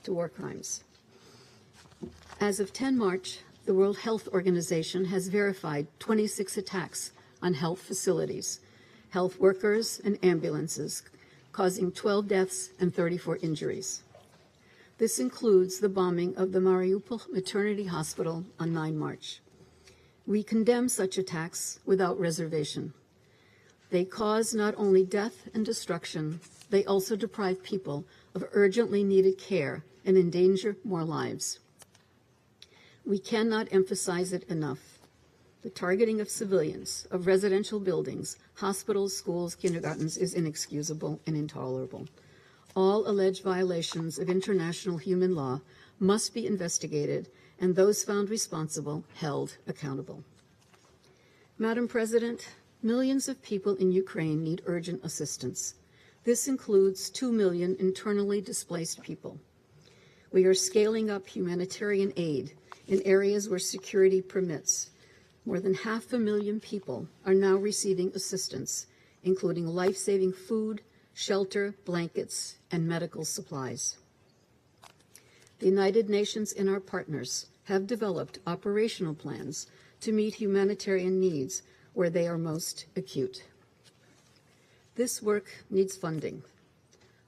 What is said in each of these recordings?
to war crimes. As of 10 March, the World Health Organization has verified 26 attacks on health facilities, health workers, and ambulances, causing 12 deaths and 34 injuries. This includes the bombing of the Mariupol Maternity Hospital on 9 March. We condemn such attacks without reservation. They cause not only death and destruction, they also deprive people of urgently needed care and endanger more lives. We cannot emphasize it enough. The targeting of civilians, of residential buildings, hospitals, schools, kindergartens is inexcusable and intolerable. All alleged violations of international human law must be investigated and those found responsible held accountable. Madam President, millions of people in Ukraine need urgent assistance. This includes 2 million internally displaced people. We are scaling up humanitarian aid in areas where security permits. More than 500,000 people are now receiving assistance, including life-saving food, shelter, blankets, and medical supplies. The United Nations and our partners have developed operational plans to meet humanitarian needs where they are most acute. This work needs funding.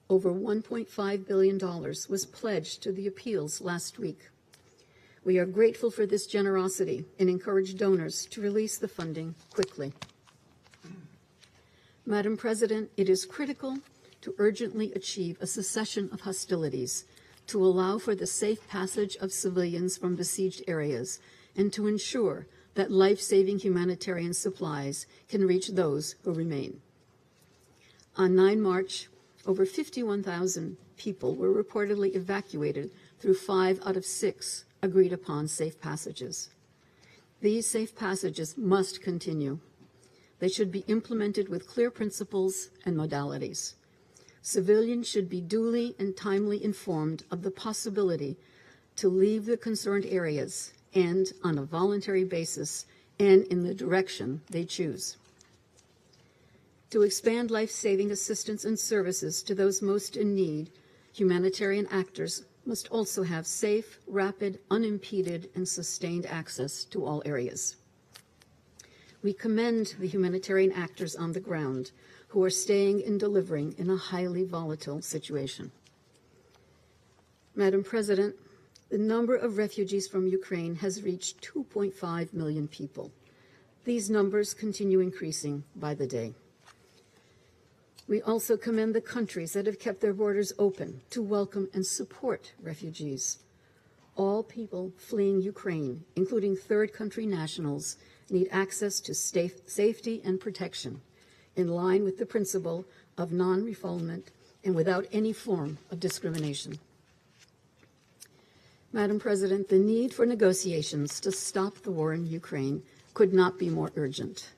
Over $1.5 billion was pledged to the appeals last week. We are grateful for this generosity and encourage donors to release the funding quickly. Madam President, it is critical to urgently achieve a cessation of hostilities, to allow for the safe passage of civilians from besieged areas, and to ensure that life-saving humanitarian supplies can reach those who remain. On 9 March, over 51,000 people were reportedly evacuated through 5 out of 6 agreed-upon safe passages. These safe passages must continue. They should be implemented with clear principles and modalities. Civilians should be duly and timely informed of the possibility to leave the concerned areas and on a voluntary basis and in the direction they choose. To expand life-saving assistance and services to those most in need, humanitarian actors must also have safe, rapid, unimpeded, and sustained access to all areas. We commend the humanitarian actors on the ground who are staying and delivering in a highly volatile situation. Madam President, the number of refugees from Ukraine has reached 2.5 million people. These numbers continue increasing by the day. We also commend the countries that have kept their borders open to welcome and support refugees. All people fleeing Ukraine, including third country nationals, need access to safety and protection in line with the principle of non-refoulement and without any form of discrimination. Madam President, the need for negotiations to stop the war in Ukraine could not be more urgent.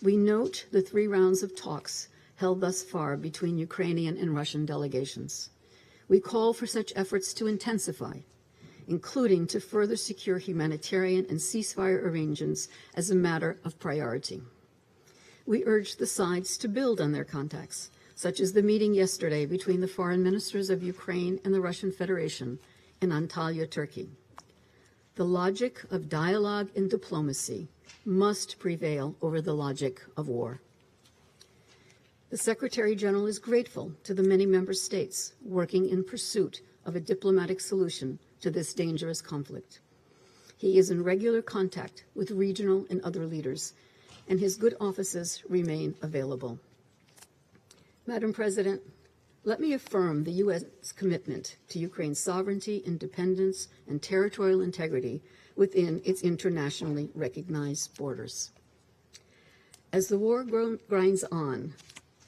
We note the 3 rounds of talks held thus far between Ukrainian and Russian delegations. We call for such efforts to intensify, including to further secure humanitarian and ceasefire arrangements as a matter of priority. We urge the sides to build on their contacts, such as the meeting yesterday between the foreign ministers of Ukraine and the Russian Federation in Antalya, Turkey. The logic of dialogue and diplomacy must prevail over the logic of war. The Secretary General is grateful to the many member states working in pursuit of a diplomatic solution to this dangerous conflict. He is in regular contact with regional and other leaders, and his good offices remain available. Madam President, let me affirm the U.S. commitment to Ukraine's sovereignty, independence, and territorial integrity within its internationally recognized borders. As the war grinds on,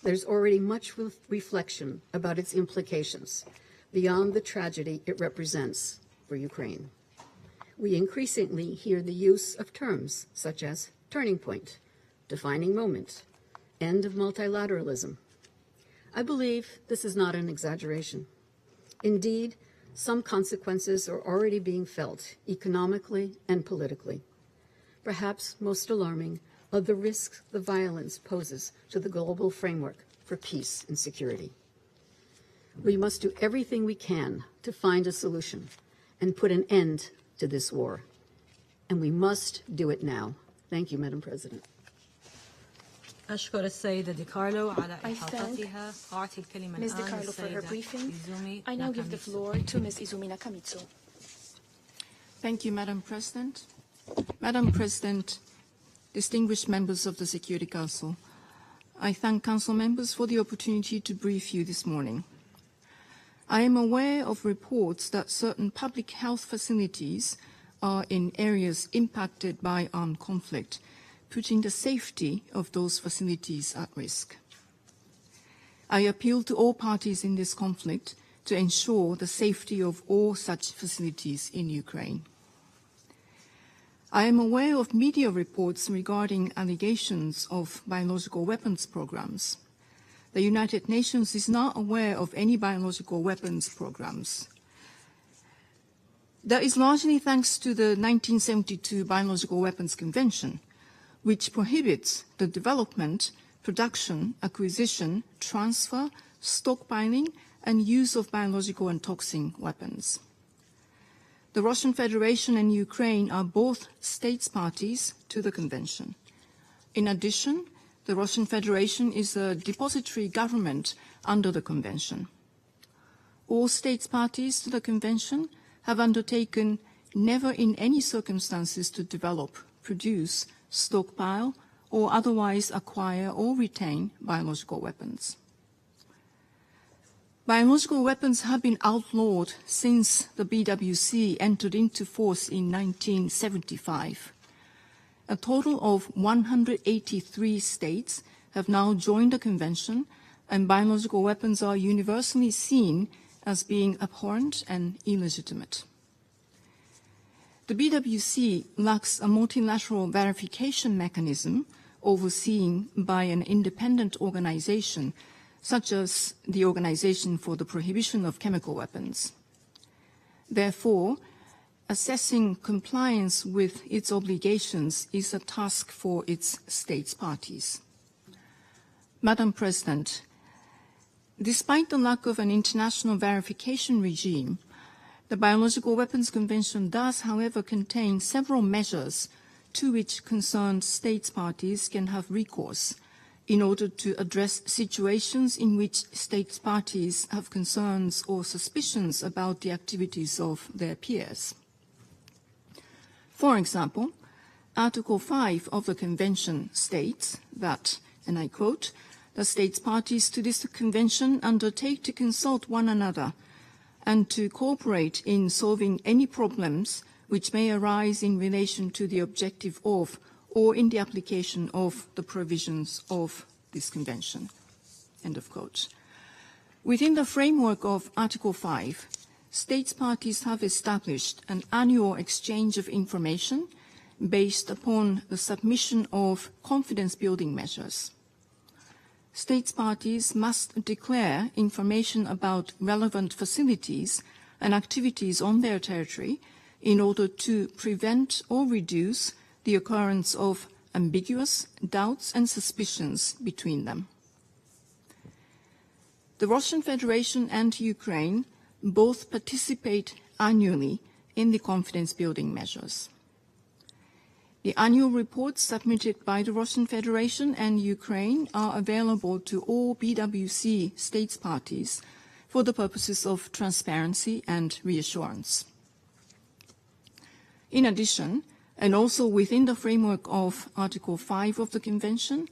there's already much reflection about its implications beyond the tragedy it represents for Ukraine. We increasingly hear the use of terms such as turning point, defining moment, end of multilateralism. I believe this is not an exaggeration. Indeed, some consequences are already being felt economically and politically. Perhaps most alarming are the risks the violence poses to the global framework for peace and security. We must do everything we can to find a solution and put an end to this war. And we must do it now. Thank you, Madam President. أشكر السيدة دي كارلو على إحاطتها. أعطي الكلمة Ms. Di الآن Carlo for her للسيدة briefing. إيزومي I now give the ناكاميتسو. floor to Ms. Izumi Nakamitsu. Thank you, Madam President. Madam President, distinguished members of the Security Council, I thank Council members for the opportunity to brief you this morning. I am aware of reports that certain public health facilities are in areas impacted by armed conflict, putting the safety of those facilities at risk. I appeal to all parties in this conflict to ensure the safety of all such facilities in Ukraine. I am aware of media reports regarding allegations of biological weapons programs. The United Nations is not aware of any biological weapons programs. That is largely thanks to the 1972 Biological Weapons Convention, which prohibits the development, production, acquisition, transfer, stockpiling, and use of biological and toxic weapons. The Russian Federation and Ukraine are both states parties to the convention. In addition, the Russian Federation is a depository government under the convention. All states parties to the convention have undertaken never in any circumstances to develop, produce, stockpile, or otherwise acquire or retain biological weapons. Biological weapons have been outlawed since the BWC entered into force in 1975. A total of 183 states have now joined the convention, and biological weapons are universally seen as being abhorrent and illegitimate. The BWC lacks a multilateral verification mechanism overseen by an independent organization such as the Organization for the Prohibition of Chemical Weapons. Therefore, assessing compliance with its obligations is a task for its states parties. Madam President, despite the lack of an international verification regime, the Biological Weapons Convention does, however, contain several measures to which concerned states parties can have recourse in order to address situations in which states parties have concerns or suspicions about the activities of their peers. For example, Article 5 of the Convention states that, and I quote, "The states parties to this convention undertake to consult one another and to cooperate in solving any problems which may arise in relation to the objective of or in the application of the provisions of this convention." End of quote. Within the framework of Article 5, states parties have established an annual exchange of information based upon the submission of confidence-building measures. States parties must declare information about relevant facilities and activities on their territory in order to prevent or reduce the occurrence of ambiguous doubts and suspicions between them. The Russian Federation and Ukraine both participate annually in the confidence-building measures. The annual reports submitted by the Russian Federation and Ukraine are available to all BWC states parties for the purposes of transparency and reassurance. In addition, and also within the framework of Article 5 of the Convention,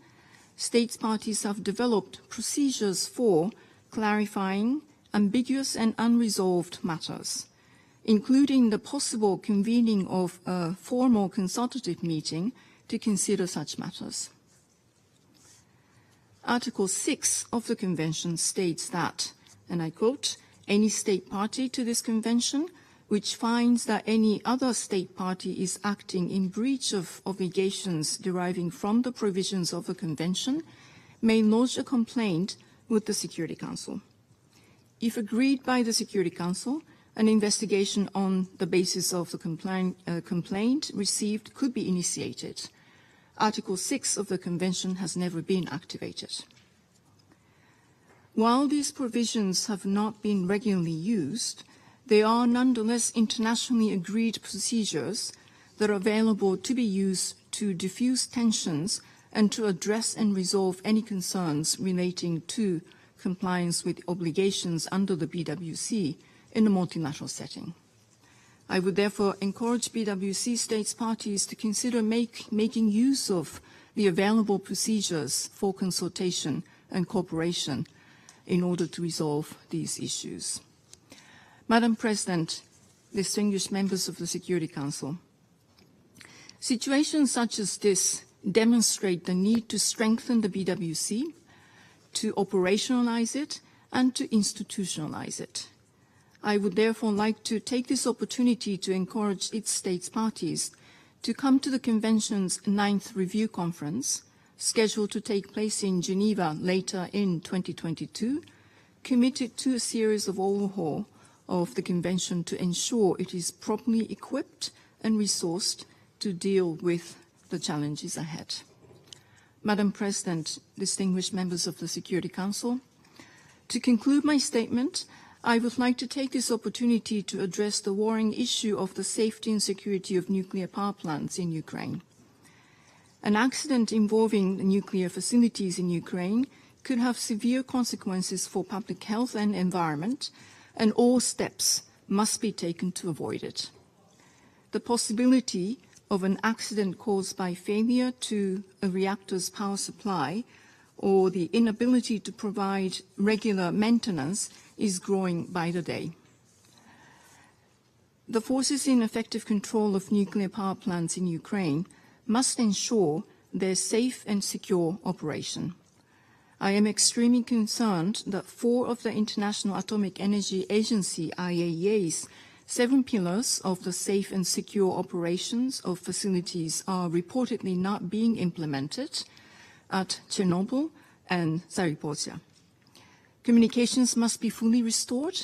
states parties have developed procedures for clarifying ambiguous and unresolved matters, including the possible convening of a formal consultative meeting to consider such matters. Article 6 of the Convention states that, and I quote, "Any state party to this Convention which finds that any other state party is acting in breach of obligations deriving from the provisions of the Convention may lodge a complaint with the Security Council. If agreed by the Security Council, an investigation on the basis of the complaint received could be initiated. Article 6 of the Convention has never been activated." While these provisions have not been regularly used, they are nonetheless internationally agreed procedures that are available to be used to diffuse tensions and to address and resolve any concerns relating to compliance with obligations under the BWC in a multilateral setting. I would therefore encourage BWC states parties to consider making use of the available procedures for consultation and cooperation in order to resolve these issues. Madam President, distinguished members of the Security Council, situations such as this demonstrate the need to strengthen the BWC, to operationalize it, and to institutionalize it. I would therefore like to take this opportunity to encourage its states parties to come to the Convention's 9th Review Conference, scheduled to take place in Geneva later in 2022, committed to a series of overhaul of the Convention to ensure it is properly equipped and resourced to deal with the challenges ahead. Madam President, distinguished members of the Security Council, to conclude my statement, I would like to take this opportunity to address the worrying issue of the safety and security of nuclear power plants in Ukraine. An accident involving the nuclear facilities in Ukraine could have severe consequences for public health and environment, and all steps must be taken to avoid it. The possibility of an accident caused by failure to a reactor's power supply or the inability to provide regular maintenance is growing by the day. The forces in effective control of nuclear power plants in Ukraine must ensure their safe and secure operation. I am extremely concerned that 4 of the International Atomic Energy Agency, IAEA's 7 pillars of the safe and secure operations of facilities are reportedly not being implemented at Chernobyl and Zaporizhzhia. Communications must be fully restored,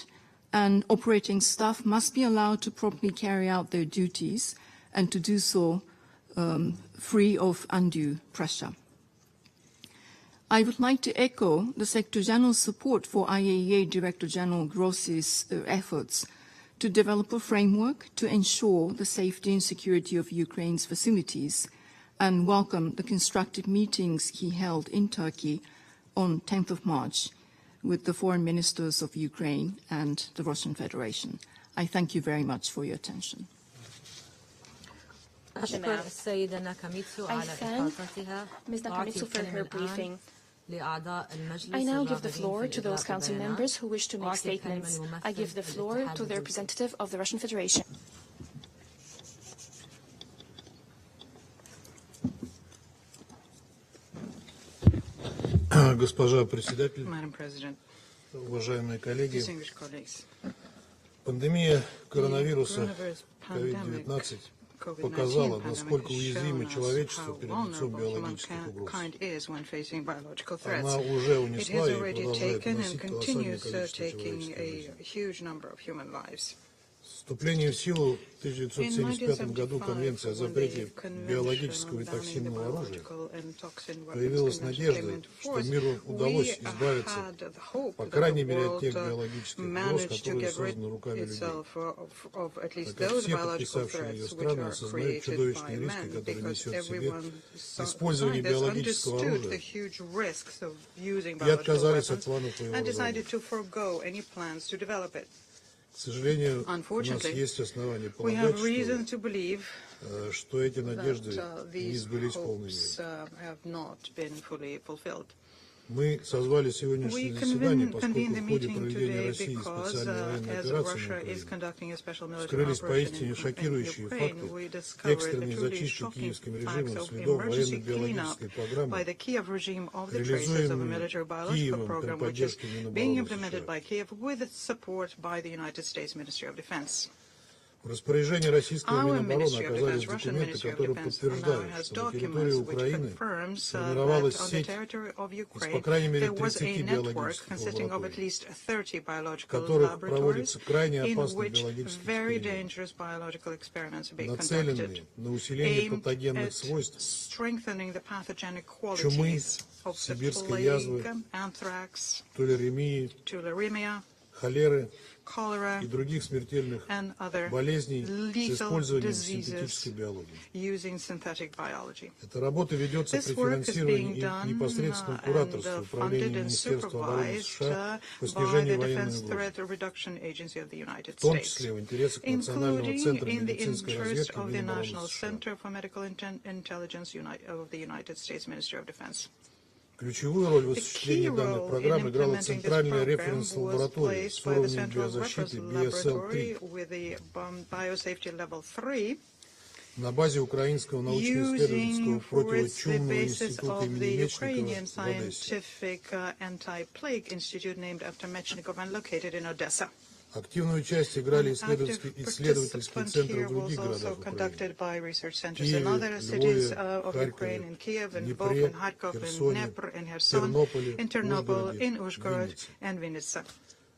and operating staff must be allowed to properly carry out their duties and to do so free of undue pressure. I would like to echo the Secretary General's support for IAEA Director General Grossi's efforts to develop a framework to ensure the safety and security of Ukraine's facilities, and welcome the constructive meetings he held in Turkey on 10th of March with the foreign ministers of Ukraine and the Russian Federation. I thank you very much for your attention. أشكر السيدة ناكاميتسو على إفاضتها. Ms. Nakamitsu for her briefing. لأعضاء المجلس I now give the الراغبين floor في to those إلغاء council البيانات. members who wish to make أعطي الكلمة statements. للممثل I give the في floor الاتحاد to the الروسي. representative of the Russian Federation. Госпожа председатель, Madam President, уважаемые коллеги, distinguished colleagues, пандемия коронавируса coronavirus pandemic, COVID-19 COVID-19 показала, pandemic насколько has уязвимо shown us человечество how перед лицом vulnerable биологических угроз. humankind is when facing biological threats. Она уже It унесла has и already продолжает taken and уносить колоссальное continues количество taking человеческой a жизни. huge number of human lives. Вступление в силу в 1975 году Конвенции о запрете Convention биологического и on banning the токсинного оружия biological and toxin weapons появилась convention надежда, came into что force. миру удалось We избавиться, had the hope по that крайней the мере, от world тех биологических угроз, managed to которые get rid созданы руками людей. itself of at least Так как those все biological подписавшие ее threats which страны are осознают created чудовищные by риски, men, которые because несет в себе everyone использование биологического understood the оружия huge risks of using и biological отказались от weapons планов по его and разработке. decided to forego any plans to develop it. К сожалению, у нас Unfortunately, есть основания We have полагать, reason to believe что эти надежды that не these сбылись в полной hopes мере. have not been fully fulfilled. Мы созвали сегодняшнее заседание, поскольку convened в the ходе meeting проведения today России because, специальной военной as операции Russia на is Украине, conducting a special military вскрылись operation поистине in шокирующие Ukraine, факты we discovered экстренной the truly зачистки shocking киевским facts режимом of следов emergency военно-биологической cleanup программы, by the Kiev regime of the traces of a military biological Киевом при program which is поддержке being Минобороны implemented США. by Kiev with support by the United States Ministry of Defense. В распоряжении российского Our Минобороны Ministry of оказались Defense, Russian документы, Ministry of которые Defense, now подтверждают, has что на территории documents which Украины confirms сформировалась that on the сеть territory of из, по Ukraine крайней мере, there was a 30 network биологических consisting of at лабораторий, least 30 в biological которых laboratories проводятся крайне in опасные which биологические very эксперименты, dangerous biological experiments are being нацеленные conducted, на усиление aimed патогенных at свойств strengthening the pathogenic чумы, qualities of the сибирской язвы, plague, anthrax, туляремии, tularemia, холеры cholera, и других смертельных and other болезней с lethal использованием diseases синтетической биологии. using synthetic biology. Эта работа ведется This при work is финансировании being и done непосредственном and кураторстве Управления funded and Министерства обороны supervised США по by снижению the военной Defense угрозы, Threat Reduction Agency of the United в том States, числе в интересах Национального including центра in the медицинской interest разведки of the Минобороны National США. Center for Medical Intelligence of the United States Ministry of Defense. Ключевую роль в The key осуществлении данной role in программы играла implementing this Центральная program референс-лаборатория was с placed by the уровнем Central биозащиты Reference Laboratory BSL-3 with the Biosafety Level 3, на базе Украинского научно-исследовательского using for its the противочумного basis института of имени the Мечникова Ukrainian в Одессе. Scientific Anti-Plague Institute named after Mechnikov and located in Odessa. Активную часть играли Active исследовательские центры here в was других also городах Украины. conducted by research centers Киеве, in other cities Львове, of Ukraine, in Kiev, in Lvov, Днепре, in Kharkov, in Херсоне, Dnepr, in Kherson, Тернополе, in Ternopil, Ужгороде, in Uzhgorod, Виннице. and Vinnytsia.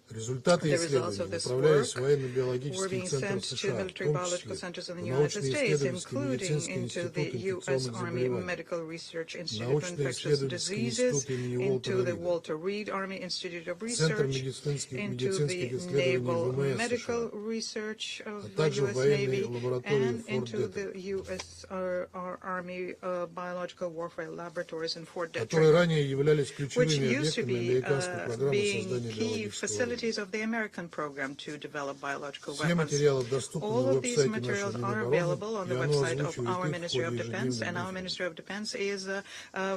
Результаты The results исследований of this направлялись в work were военно-биологические being центры sent to США, в military том biological числе centers in в the United States, научно-исследовательский including медицинский into the институт U.S. инфекционных Army заболеваний, Medical Research Institute of Infectious научно-исследовательский Diseases, институт имени into the Уолтера Walter Reed Army Institute of Центр Research, into медицинских the исследований Naval ВМС Medical США, Research а of the также U.S. военные Navy, лаборатории and Форт into Детек, the U.S. Army Biological Warfare Laboratories in Fort которые Detrick, ранее являлись which ключевыми used to объектами be американской программы being создания key биологического оружия. facilities of the American program to develop biological Все weapons. материалы доступны All на of these веб-сайте materials нашего are Минобороны, available on и the оно website of озвучивает our их в Ministry of ходе Defense, and our ежедневных Ministry of Defense is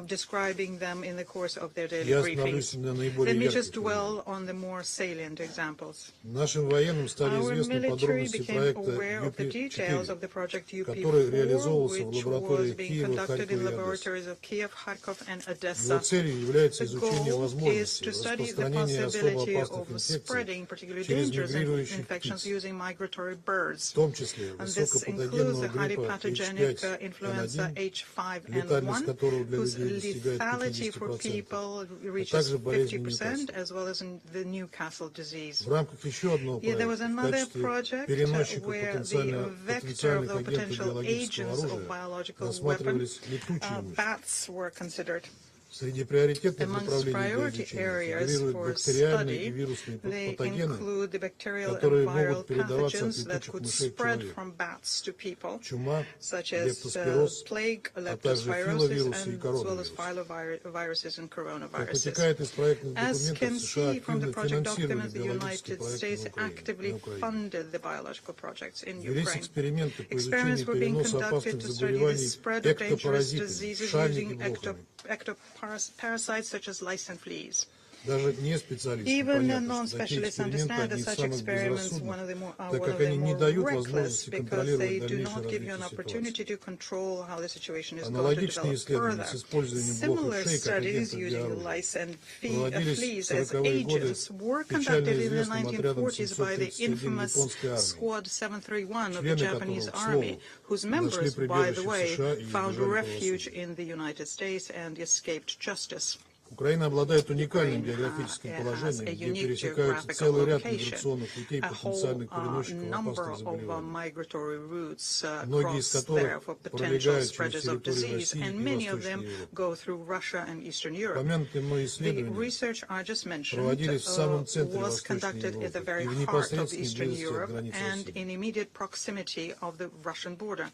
describing them in the course of their daily Я briefings. остановлюсь на наиболее Let me ярких just dwell примерах. on the more salient examples. Нашим военным стали Our известны military подробности became проекта aware of the details of UP-4, the project который UP4, реализовывался в which was лабораториях being Киева, conducted in Харькова и Одессы. laboratories of Kiev, Kharkov, and Его Odessa. целью является The изучение goal is возможности to study the распространения особо possibility опасных of инфекций spreading particularly через dangerous мигрирующих infections птиц, using migratory birds. в том числе And this includes высокопатогенного the highly гриппа pathogenic influenza H5N1, H5N1, которого для whose людей достигает lethality for 50%, people а reaches также болезни 50%, Ньюкасла. as well as in the Newcastle disease. В рамках еще одного Yeah, there was проекта в another качестве project переносчика where the потенциальных vector of the агентов potential биологического agents of оружия biological weapons, рассматривались летучие мыши. bats were considered. Среди приоритетных Amongst направлений для priority изучения areas фигурируют for бактериальные и study, вирусные they патогены, include the bacterial and которые viral могут передаваться от pathogens that летучих could мышей к spread человеку. from bats to people, Чума, such as лептоспироз, plague, а также leptospirosis, филовирусы и and as well as коронавирусы. filoviruses and Как coronaviruses. вытекает из проектных As документов, can США see from the активно project финансировали documents, the биологические United проекты States на actively Украине. funded the biological projects in Велись Ukraine. эксперименты по Experiments изучению were being переноса conducted опасных to study the заболеваний spread of dangerous эктопаразитами, diseases шами и using блохами. ectoparasites such as lice and fleas. Даже не специалисты Even понятно, что такие non-specialists эксперименты understand that одни из such самых experiments безрассудных, are так one как of the они не more дают reckless возможности because контролировать they do дальнейшее not give you an развитие ситуации. opportunity to control how the situation is going to Аналогичные develop исследования further. с использованием блох и Similar шей как studies агентов using биоружия lice and проводились fleas в as 40-е годы agents were печально conducted in the известным отрядом 1940s by the 731 infamous японской армии, Squad 731 of the члены Japanese которого, к army, слову, whose нашли members, by the прибежище в way, США и found избежали refuge правосудия. in the United States and escaped justice. Украина обладает уникальным Ukraine географическим has положением, a где unique пересекаются geographical целый ряд location, миграционных путей a whole потенциальных переносчиков number опасных of заболеваний, migratory routes многие из cross there которых for potential пролегают через spreaders of территорию disease, России and и many of Восточной them Европы. go through Russia and Eastern Europe. Упомянутые мной The исследования research I just mentioned проводились в самом центре was Восточной conducted at the Европы very и в heart of непосредственной Eastern близости от Europe границ and России. in immediate proximity of the Russian border.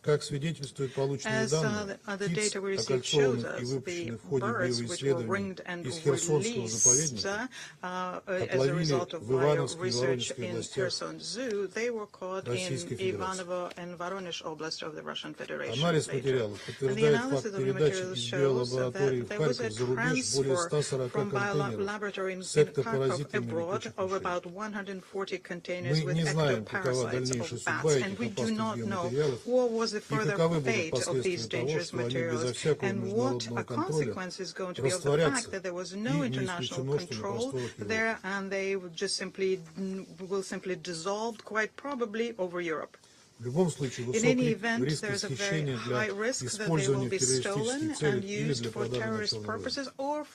Как свидетельствуют полученные As данные, the птиц, data we received shows окольцованных и us, the выпущенных в ходе birds which were ringed биоисследований and из Херсонского released заповедника as a отловили result of в Ивановской и research Воронежской in областях Kherson Zoo, they were caught in Российской Федерации. Ivanovo and Voronezh Oblast of the Russian Federation. Анализ later. материалов And the подтверждает analysis факт of the передачи materials из shows биолаборатории that в there was a Харьков за рубеж более transfer 140 from контейнеров biolaboratory in с Kharkov эктопаразитами abroad летучих of мышей. about 140 containers Мы with не знаем, какова ectoparasites дальнейшая of судьба bats, этих and we do опасных not know биоматериалов, what was the И further каковы будут fate of последствия these того, dangerous что они безо materials, всякого and what международного a контроля consequence is going to be of the растворятся, fact that there was и no не international исключено, что на control просторах Европы. there, and they would just simply dissolve quite probably over Europe. В любом случае, In any высокий event, риск there is a very хищения для high risk that they will использования в be террористических stolen целях and или used для for продажи на terrorist черном рынке. purposes, or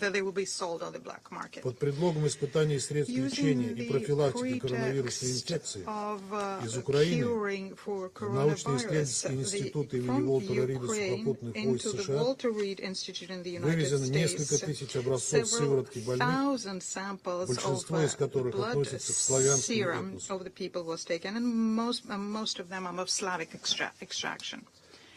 that they will be sold on the black market. Под предлогом испытаний средств лечения Using и the профилактики коронавирусной pretext инфекции of из Украины curing for в научно-исследовательские coronavirus, институты имени from Уолтера Рида Ukraine сухопутных войск into the США Walter Reed Institute in the United вывезено несколько States, тысяч образцов several сыворотки больных, thousand samples of большинство из которых blood относятся к славянскому serum этносу. of the people was taken, and most of them are of Slavic extraction.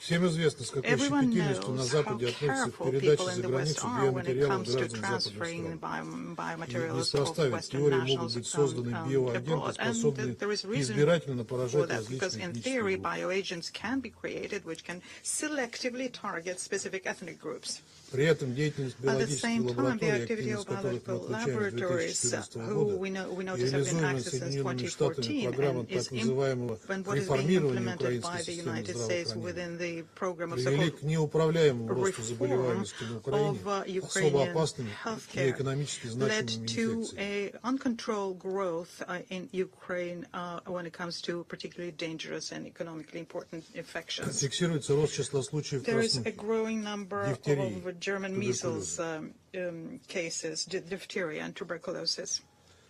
Всем известно, с какой Everyone щепетильностью на knows how Западе относятся к careful передаче people in за the West границу are when it биоматериалов comes to граждан западных transferring стран. И biomaterials of неспроста ведь в Western теории могут nationals быть созданы биоагенты, abroad. And способные there is reason избирательно for поражать that, because различные in этнические theory, группы. bioagents can be created which can selectively target specific ethnic groups. При этом деятельность At the биологических same time, the лабораторий, activity активность of которых мы biological отмечаем с laboratories, 2014 who года, we и notice have been реализуемая active since Соединенными Штатами 2014, программа and так называемого what is being реформирования implemented украинской by the системы United States здравоохранения, within the program of привели so-called к неуправляемому росту reform заболеваемости на Украине, of особо Ukrainian опасными и healthcare экономически led значимыми to инфекциями. a uncontrolled growth in Ukraine when it comes to particularly dangerous and economically important infections. Фиксируется рост числа случаев There is a краснухи, growing number дифтерии, of German measles cases, diphtheria and tuberculosis.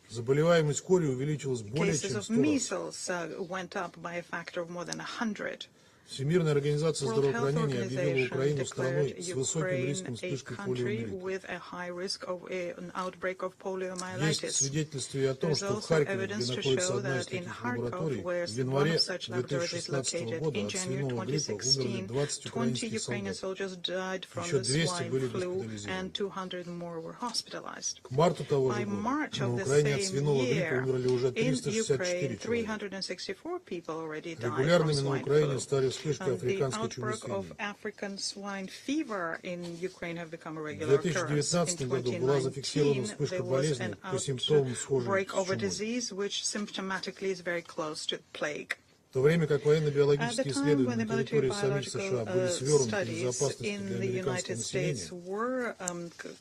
Заболеваемость кори увеличилась более Cases чем of 100 раз. measles went up by a factor of more than 100. Всемирная организация World Health здравоохранения объявила Organization Украину страной declared с высоким Ukraine риском a вспышки country полиомиелита. with a high risk of an outbreak of Есть poliomyelitis. свидетельства и о том, There's что в also Харькове, где evidence to находится show одна из that in таких Kharkov, лабораторий, where в one январе of such laboratories is 2016 located, года in от January свиного гриппа умерли 2016, 20 20 украинских Ukrainian солдат. soldiers died from Еще the 200 swine были flu, госпитализированы. and 200 more were hospitalized. К марту того By же года March на of the Украине от same свиного гриппа year, умерли уже in 364 Ukraine, человека. 364 people already died from Регулярными на swine Украине flu. стали вспышки The африканской чумы outbreak of свиней. African swine fever in Ukraine have become a В regular occurrence. In 2019 году была зафиксирована 2019, вспышка there was болезни an по симптомам схожей outbreak с of a чумой. disease which symptomatically is very close to plague. В то время как At военно-биологические the time исследования when the на территории military самих США были biological свернуты studies безопасности in для the американского United States населения, were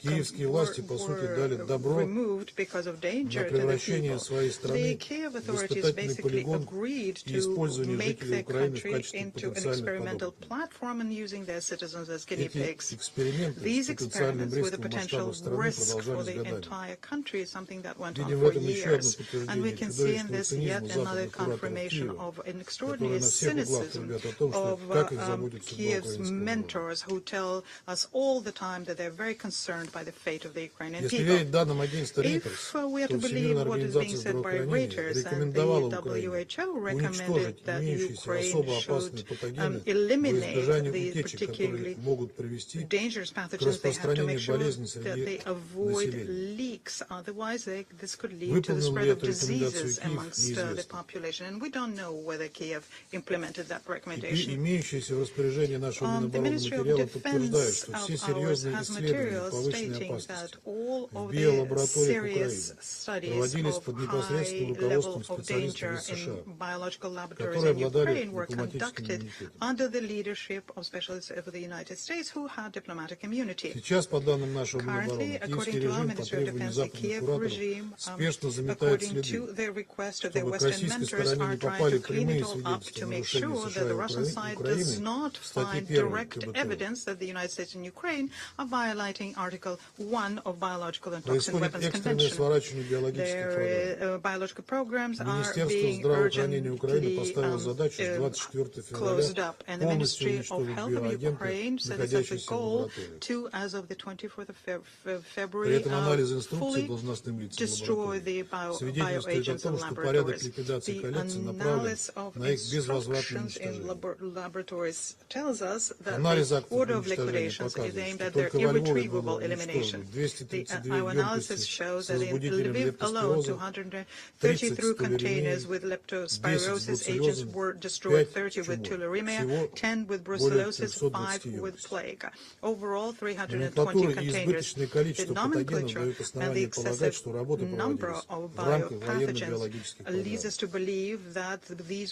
киевские власти, по сути, дали добро removed because of на danger to the превращение people. своей The страны Kiev в authorities испытательный basically полигон agreed и to использование make жителей their Украины в country качестве into an потенциальных experimental подопытных. platform and using their citizens as guinea Эти pigs. эксперименты These с потенциальным experiments with a риском в potential масштабах страны risk for продолжались the годами. entire country is something that went on Видим в for этом еще одно years. And we подтверждение can see in чудовищного this цинизма yet another западных кураторов confirmation Киева, of an которые extraordinary на всех углах cynicism трубят о том, что of как их заботит судьба Kiev's украинского народа. mentors who tell us all the time that they're very concerned by the fate of the Ukrainian Если people. верить данным агентства Reuters, If we are то to believe Всемирная what is being организация said by здравоохранения Reuters, and рекомендовала the Украине WHO recommended уничтожить that имеющиеся Ukraine особо опасные should патогены во eliminate избежание these утечек, которые particularly могут привести dangerous к pathogens. They have to make распространению sure болезней that среди they avoid населения. leaks. Otherwise, this could lead to the Выполнил spread ли of эту рекомендацию diseases Киев, amongst the неизвестно. population. And we don't know whether Kiev implemented that И recommendation. имеющиеся в распоряжении нашего The Минобороны Ministry of материалы подтверждают, Defense что of все ours серьезные has исследования materials повышенной stating that опасности all в of the биолабораториях serious Украины studies проводились of под непосредственным high руководством level of специалистов danger из США, in biological laboratories которые in обладали Ukraine were дипломатическим conducted иммунитетом. under the leadership of specialists of the United States who had diplomatic immunity. Сейчас, по данным нашего Currently, Минобороны, according киевский to our режим по Ministry of требованию Defense, the западных Kiev кураторов regime, спешно заметает according следы, to the request of their чтобы к Western российской mentors, стороне are не trying попали to clean it прямые all up свидетельства to make нарушений sure США that the и Russian side does Украины not в статье find 1 direct КБТУ. evidence that the United States and Ukraine are violating Article 1 of Biological and Toxin Происходит Weapons экстренное Convention. сворачивание биологических программ. Their biological programs are Министерство being здравоохранения Украины urgently поставило задачу с 24 closed февраля up, and the полностью Ministry of уничтожить Health of биоагенты, Ukraine set as a находящиеся в goal лабораториях. to, as of the 24th of При February, этом анализ инструкций fully должностным лицам destroy лабораторий the свидетельствует о bioagents in том, что порядок laboratories. ликвидации The коллекций направлен analysis of на их безвозвратное instructions in уничтожение. laboratories tells us that Анализ the актов order of уничтожения liquidations is показывает, aimed что at their только во Львове irretrievable было elimination. уничтожено 232 Our analysis емкости shows с that in возбудителем Lviv alone, лептоспироза, 233 containers with 10 leptospirosis с agents бруцеллезом, were destroyed, 5 30 with чумой. tularemia, Всего 10 with более brucellosis, 320 5 with емкостей. plague. Overall, 320 Номенклатура и containers. избыточное The количество патогенов nomenclature дает and the основание полагать, excessive что работы number проводились of в рамках biopathogens военно-биологических leads программ. us to believe that these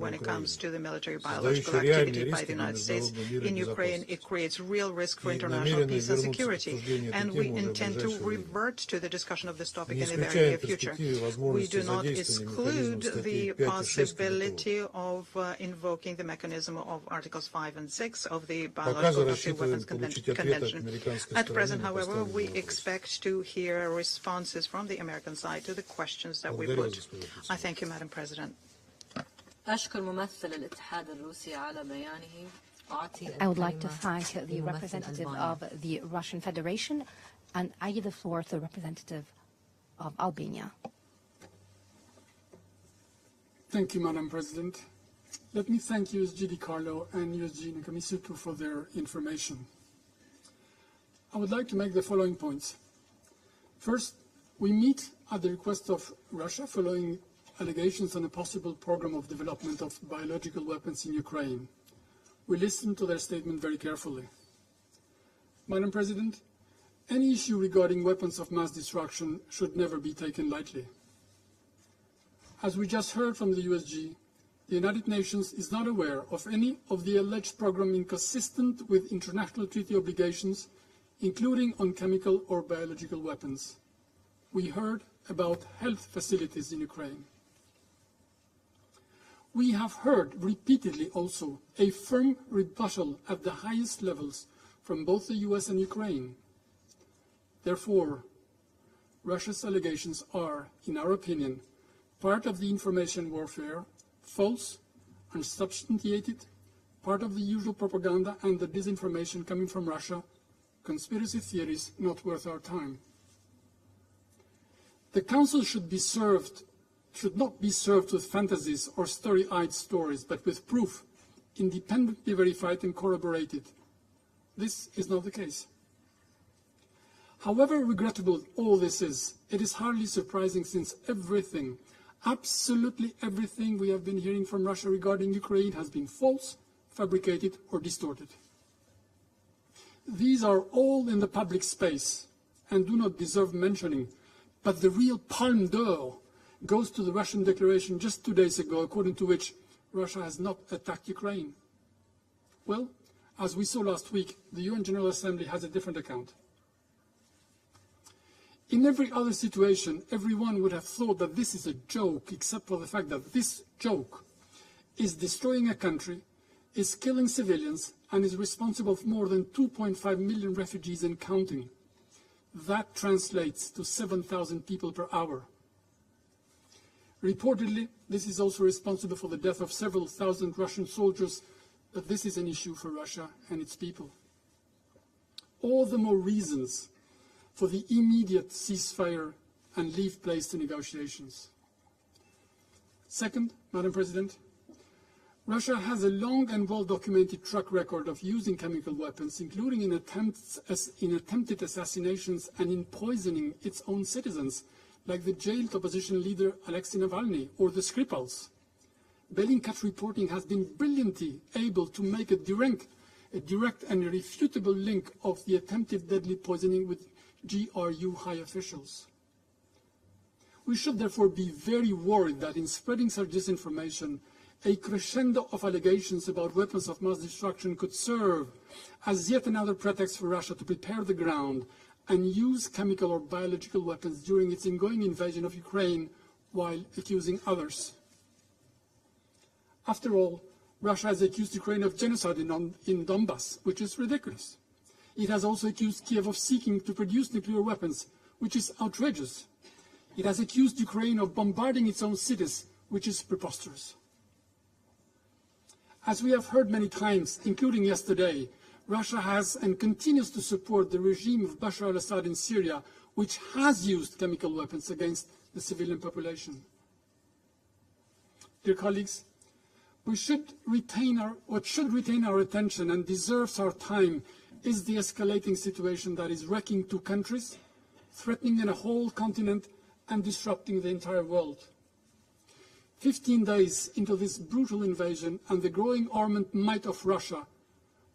when it comes Украине, to the military создающий biological реальный activity by the United States in Ukraine, it creates real risk for И international намерены peace and вернуться к security. обсуждению этой And we темы уже в intend to ближайшее время. revert to the discussion of this topic Не in the very исключаем near future. перспективы We возможности do not задействования exclude механизмов the статей 5 и 6 possibility of invoking the mechanism of Articles 5 and 6 of the Пока же Biological Nuclear рассчитываем Weapons получить ответ от Convention. американской At стороны present, на however, we поставленные вопросы. expect to hear responses from the American side to the questions that we Благодарю, put. господин I председатель. thank you, Madam President. أشكر ممثل الاتحاد الروسي على بيانه. أعطي I would like to الكلمة thank the لممثل representative ألبانيا. of the Russian Federation, and I give the floor to the representative of Albania. Thank you, Madam President. Let me thank USG DiCarlo and USG Nakamisutu for their information. I would like to make the following points. First, we meet at the request of Russia following allegations on a possible program of development of biological weapons in Ukraine. We listened to their statement very carefully. Madam President, any issue regarding weapons of mass destruction should never be taken lightly. As we just heard from the USG, the United Nations is not aware of any of the alleged program inconsistent with international treaty obligations, including on chemical or biological weapons. We heard about health facilities in Ukraine. We have heard repeatedly also a firm rebuttal at the highest levels from both the US and Ukraine. Therefore, Russia's allegations are, in our opinion, part of the information warfare, false, unsubstantiated, part of the usual propaganda and the disinformation coming from Russia, conspiracy theories not worth our time. The Council should not be served with fantasies or story-eyed stories, but with proof, independently verified and corroborated. This is not the case. However regrettable all this is, it is hardly surprising since everything, absolutely everything we have been hearing from Russia regarding Ukraine has been false, fabricated, or distorted. These are all in the public space and do not deserve mentioning, but the real palme d'or goes to the Russian declaration just 2 days ago, according to which Russia has not attacked Ukraine. Well, as we saw last week, the UN General Assembly has a different account. In every other situation, everyone would have thought that this is a joke, except for the fact that this joke is destroying a country, is killing civilians, and is responsible for more than 2.5 million refugees and counting. That translates to 7,000 people per hour. Reportedly, this is also responsible for the death of several thousand Russian soldiers, but this is an issue for Russia and its people. All the more reasons for the immediate ceasefire and leave place to negotiations. Second, Madam President, Russia has a long and well-documented track record of using chemical weapons, including in attempted assassinations and in poisoning its own citizens, like the jailed opposition leader Alexei Navalny or the Skripals. Bellingcat reporting has been brilliantly able to make a direct and irrefutable link of the attempted deadly poisoning with GRU high officials. We should therefore be very worried that in spreading such disinformation, a crescendo of allegations about weapons of mass destruction could serve as yet another pretext for Russia to prepare the ground and use chemical or biological weapons during its ongoing invasion of Ukraine while accusing others. After all, Russia has accused Ukraine of genocide in Donbass, which is ridiculous. It has also accused Kiev of seeking to produce nuclear weapons, which is outrageous. It has accused Ukraine of bombarding its own cities, which is preposterous. As we have heard many times, including yesterday, Russia has and continues to support the regime of Bashar al-Assad in Syria, which has used chemical weapons against the civilian population. Dear colleagues, what should retain our attention and deserves our time is the escalating situation that is wrecking 2 countries, threatening a whole continent, and disrupting the entire world. 15 days into this brutal invasion and the growing armed might of Russia,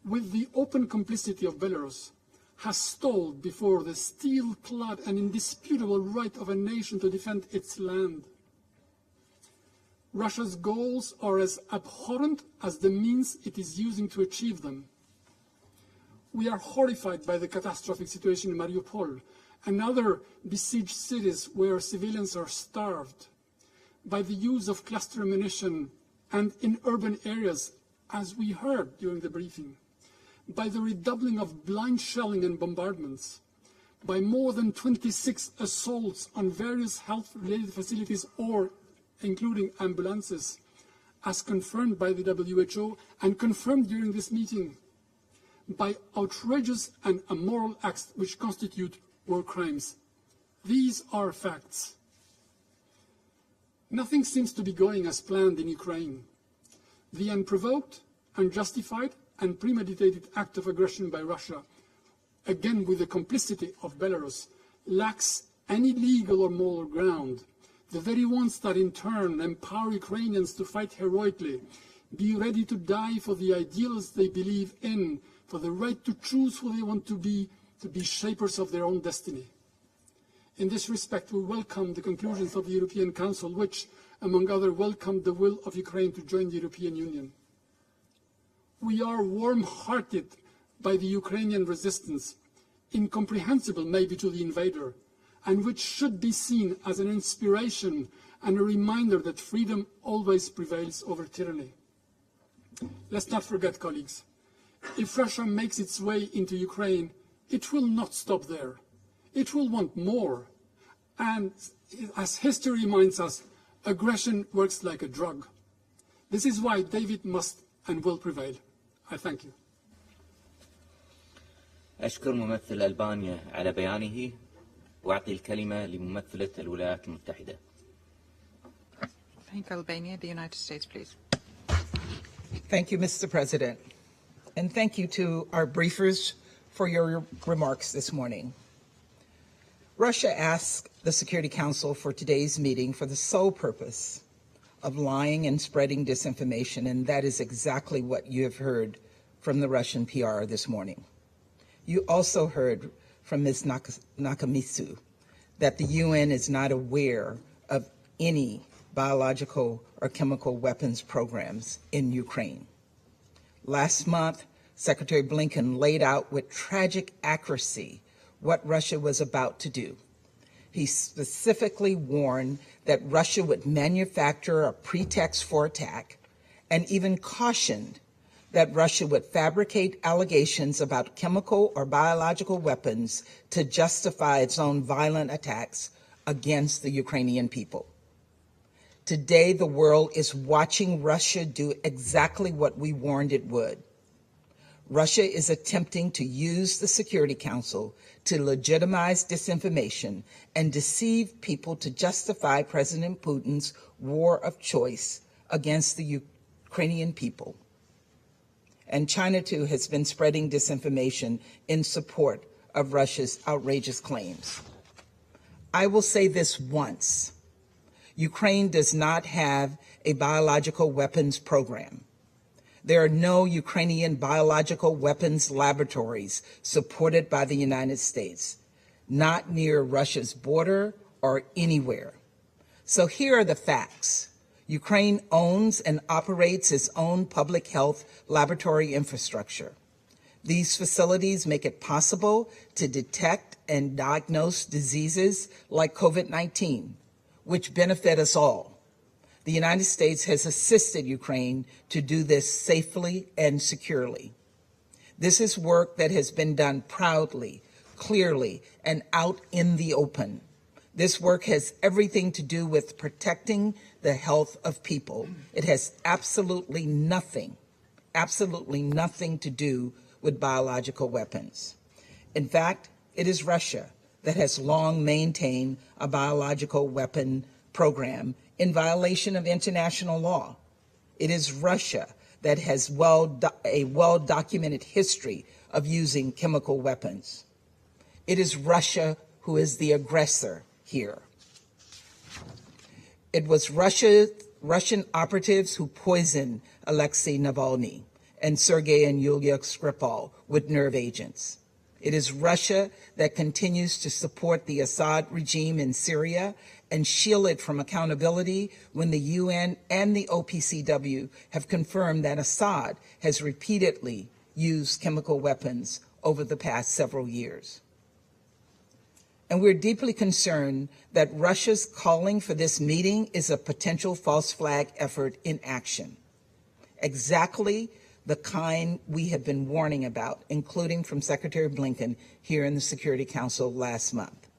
with the open complicity of Belarus, has stalled before the steel-clad and indisputable right of a nation to defend its land. Russia's goals are as abhorrent as the means it is using to achieve them. We are horrified by the catastrophic situation in Mariupol and other besieged cities where civilians are starved, by the use of cluster ammunition and in urban areas, as we heard during the briefing, by the redoubling of blind shelling and bombardments, by more than 26 assaults on various health-related facilities or including ambulances, as confirmed by the WHO and confirmed during this meeting, by outrageous and immoral acts which constitute war crimes. These are facts. Nothing seems to be going as planned in Ukraine. The unprovoked, unjustified, and premeditated act of aggression by Russia, again with the complicity of Belarus, lacks any legal or moral ground. The very ones that in turn empower Ukrainians to fight heroically, be ready to die for the ideals they believe in, for the right to choose who they want to be shapers of their own destiny. In this respect, we welcome the conclusions of the European Council, which, among others, welcomed the will of Ukraine to join the European Union. We are warm-hearted by the Ukrainian resistance, incomprehensible maybe to the invader, and which should be seen as an inspiration and a reminder that freedom always prevails over tyranny. Let's not forget, colleagues, if Russia makes its way into Ukraine, it will not stop there. It will want more. And as history reminds us, aggression works like a drug. This is why David must and will prevail. I thank you. أشكر ممثل ألبانيا على بيانه وأعطي الكلمة لممثلة الولايات المتحدة. Thank Albania. The United States, please. Thank you, Mr. President. And thank you to our briefers for your remarks this morning. Russia asked the Security Council for today's meeting for the sole purpose of lying and spreading disinformation, and that is exactly what you have heard from the Russian PR this morning. You also heard from Ms. Nakamitsu that the UN is not aware of any biological or chemical weapons programs in Ukraine. Last month, Secretary Blinken laid out with tragic accuracy what Russia was about to do. He specifically warned that Russia would manufacture a pretext for attack and even cautioned that Russia would fabricate allegations about chemical or biological weapons to justify its own violent attacks against the Ukrainian people. Today, the world is watching Russia do exactly what we warned it would. Russia is attempting to use the Security Council to legitimize disinformation and deceive people to justify President Putin's war of choice against the Ukrainian people. And China, too, has been spreading disinformation in support of Russia's outrageous claims. I will say this once. Ukraine does not have a biological weapons program. There are no Ukrainian biological weapons laboratories supported by the United States, not near Russia's border or anywhere. So here are the facts. Ukraine owns and operates its own public health laboratory infrastructure. These facilities make it possible to detect and diagnose diseases like COVID-19, which benefit us all. The United States has assisted Ukraine to do this safely and securely. This is work that has been done proudly, clearly, and out in the open. This work has everything to do with protecting the health of people. It has absolutely nothing to do with biological weapons. In fact, it is Russia that has long maintained a biological weapon program in violation of international law. It is Russia that has a well-documented history of using chemical weapons. It is Russia who is the aggressor here. It was Russian operatives who poisoned Alexei Navalny and Sergei and Yulia Skripal with nerve agents. It is Russia that continues to support the Assad regime in Syria and shield it from accountability when the UN and the OPCW have confirmed that Assad has repeatedly used chemical weapons over the past several years. And we're deeply concerned that Russia's calling for this meeting is a potential false flag effort in action, exactly the kind we have been warning about, including from Secretary Blinken here in the Security Council last month.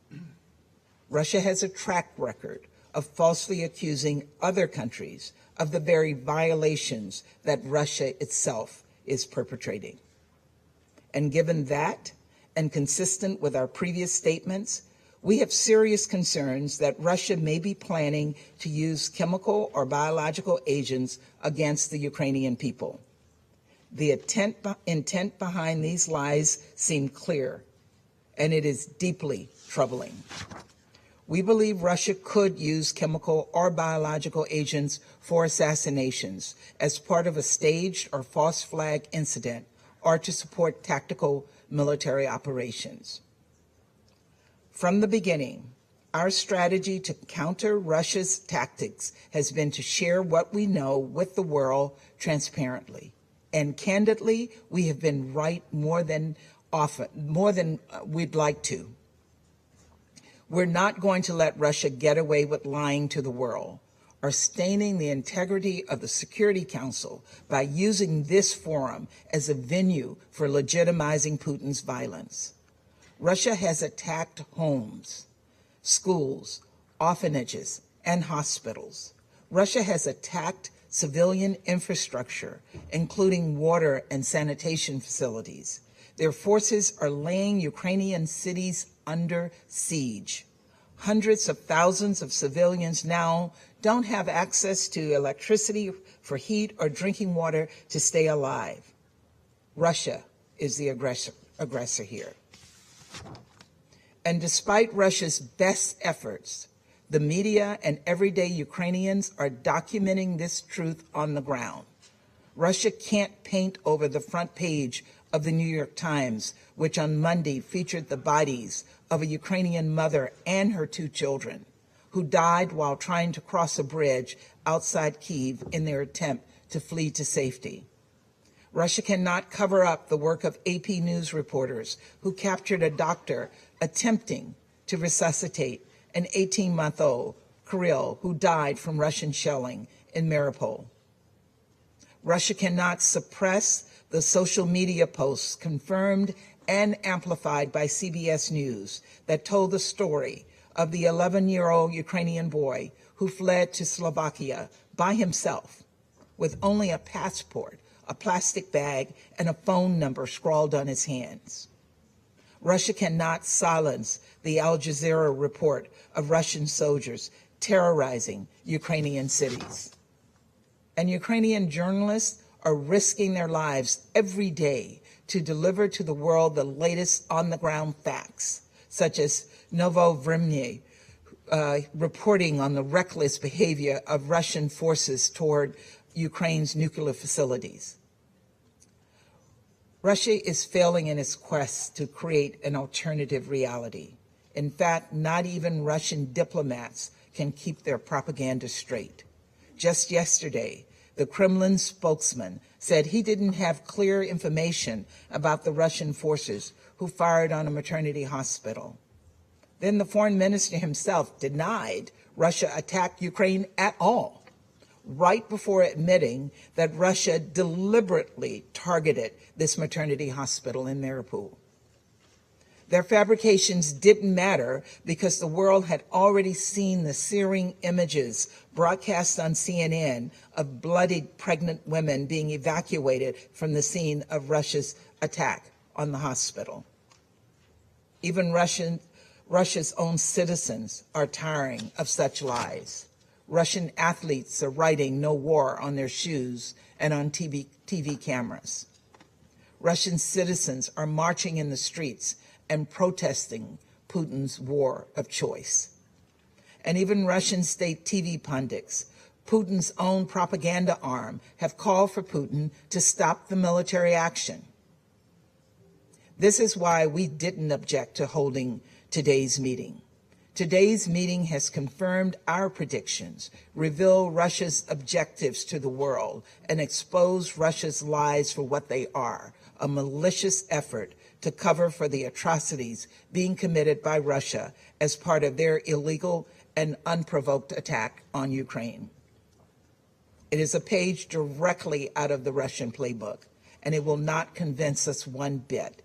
Russia has a track record of falsely accusing other countries of the very violations that Russia itself is perpetrating. And given that, and consistent with our previous statements, we have serious concerns that Russia may be planning to use chemical or biological agents against the Ukrainian people. The intent behind these lies seem clear, and it is deeply troubling. We believe Russia could use chemical or biological agents for assassinations as part of a staged or false flag incident or to support tactical military operations. From the beginning, our strategy to counter Russia's tactics has been to share what we know with the world transparently. And candidly, we have been right more than we'd like to. We're not going to let Russia get away with lying to the world or staining the integrity of the Security Council by using this forum as a venue for legitimizing Putin's violence. Russia has attacked homes, schools, orphanages, and hospitals. Russia has attacked civilian infrastructure, including water and sanitation facilities. Their forces are laying Ukrainian cities under siege. Hundreds of thousands of civilians now don't have access to electricity for heat or drinking water to stay alive. Russia is the aggressor here. And despite Russia's best efforts, the media and everyday Ukrainians are documenting this truth on the ground. Russia can't paint over the front page of the New York Times, which on Monday featured the bodies of a Ukrainian mother and her 2 children who died while trying to cross a bridge outside Kyiv in their attempt to flee to safety. Russia cannot cover up the work of AP News reporters who captured a doctor attempting to resuscitate an 18-month-old Kirill who died from Russian shelling in Mariupol. Russia cannot suppress the social media posts confirmed and amplified by CBS News that told the story of the 11-year-old Ukrainian boy who fled to Slovakia by himself with only a passport, a plastic bag, and a phone number scrawled on his hands. Russia cannot silence the Al Jazeera report of Russian soldiers terrorizing Ukrainian cities. And Ukrainian journalists are risking their lives every day to deliver to the world the latest on-the-ground facts, such as Novovremye reporting on the reckless behavior of Russian forces toward Ukraine's nuclear facilities. Russia is failing in its quest to create an alternative reality. In fact, not even Russian diplomats can keep their propaganda straight. Just yesterday, the Kremlin spokesman said he didn't have clear information about the Russian forces who fired on a maternity hospital. Then the foreign minister himself denied Russia attacked Ukraine at all, right before admitting that Russia deliberately targeted this maternity hospital in Mariupol. Their fabrications didn't matter because the world had already seen the searing images broadcast on CNN of bloodied pregnant women being evacuated from the scene of Russia's attack on the hospital. Even Russia's own citizens are tiring of such lies. Russian athletes are writing "No war" on their shoes and on TV cameras. Russian citizens are marching in the streets and protesting Putin's war of choice. And even Russian state TV pundits, Putin's own propaganda arm, have called for Putin to stop the military action. This is why we didn't object to holding today's meeting. Today's meeting has confirmed our predictions, revealed Russia's objectives to the world, and exposed Russia's lies for what they are, a malicious effort to cover for the atrocities being committed by Russia as part of their illegal and unprovoked attack on Ukraine. It is a page directly out of the Russian playbook, and it will not convince us one bit.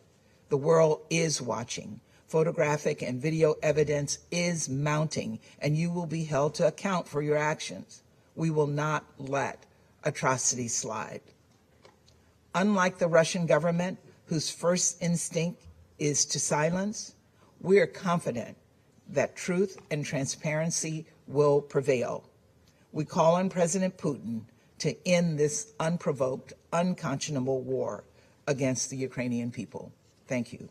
The world is watching. Photographic and video evidence is mounting, and you will be held to account for your actions. We will not let atrocities slide. Unlike the Russian government, whose first instinct is to silence, we are confident that truth and transparency will prevail. We call on President Putin to end this unprovoked, unconscionable war against the Ukrainian people. Thank you.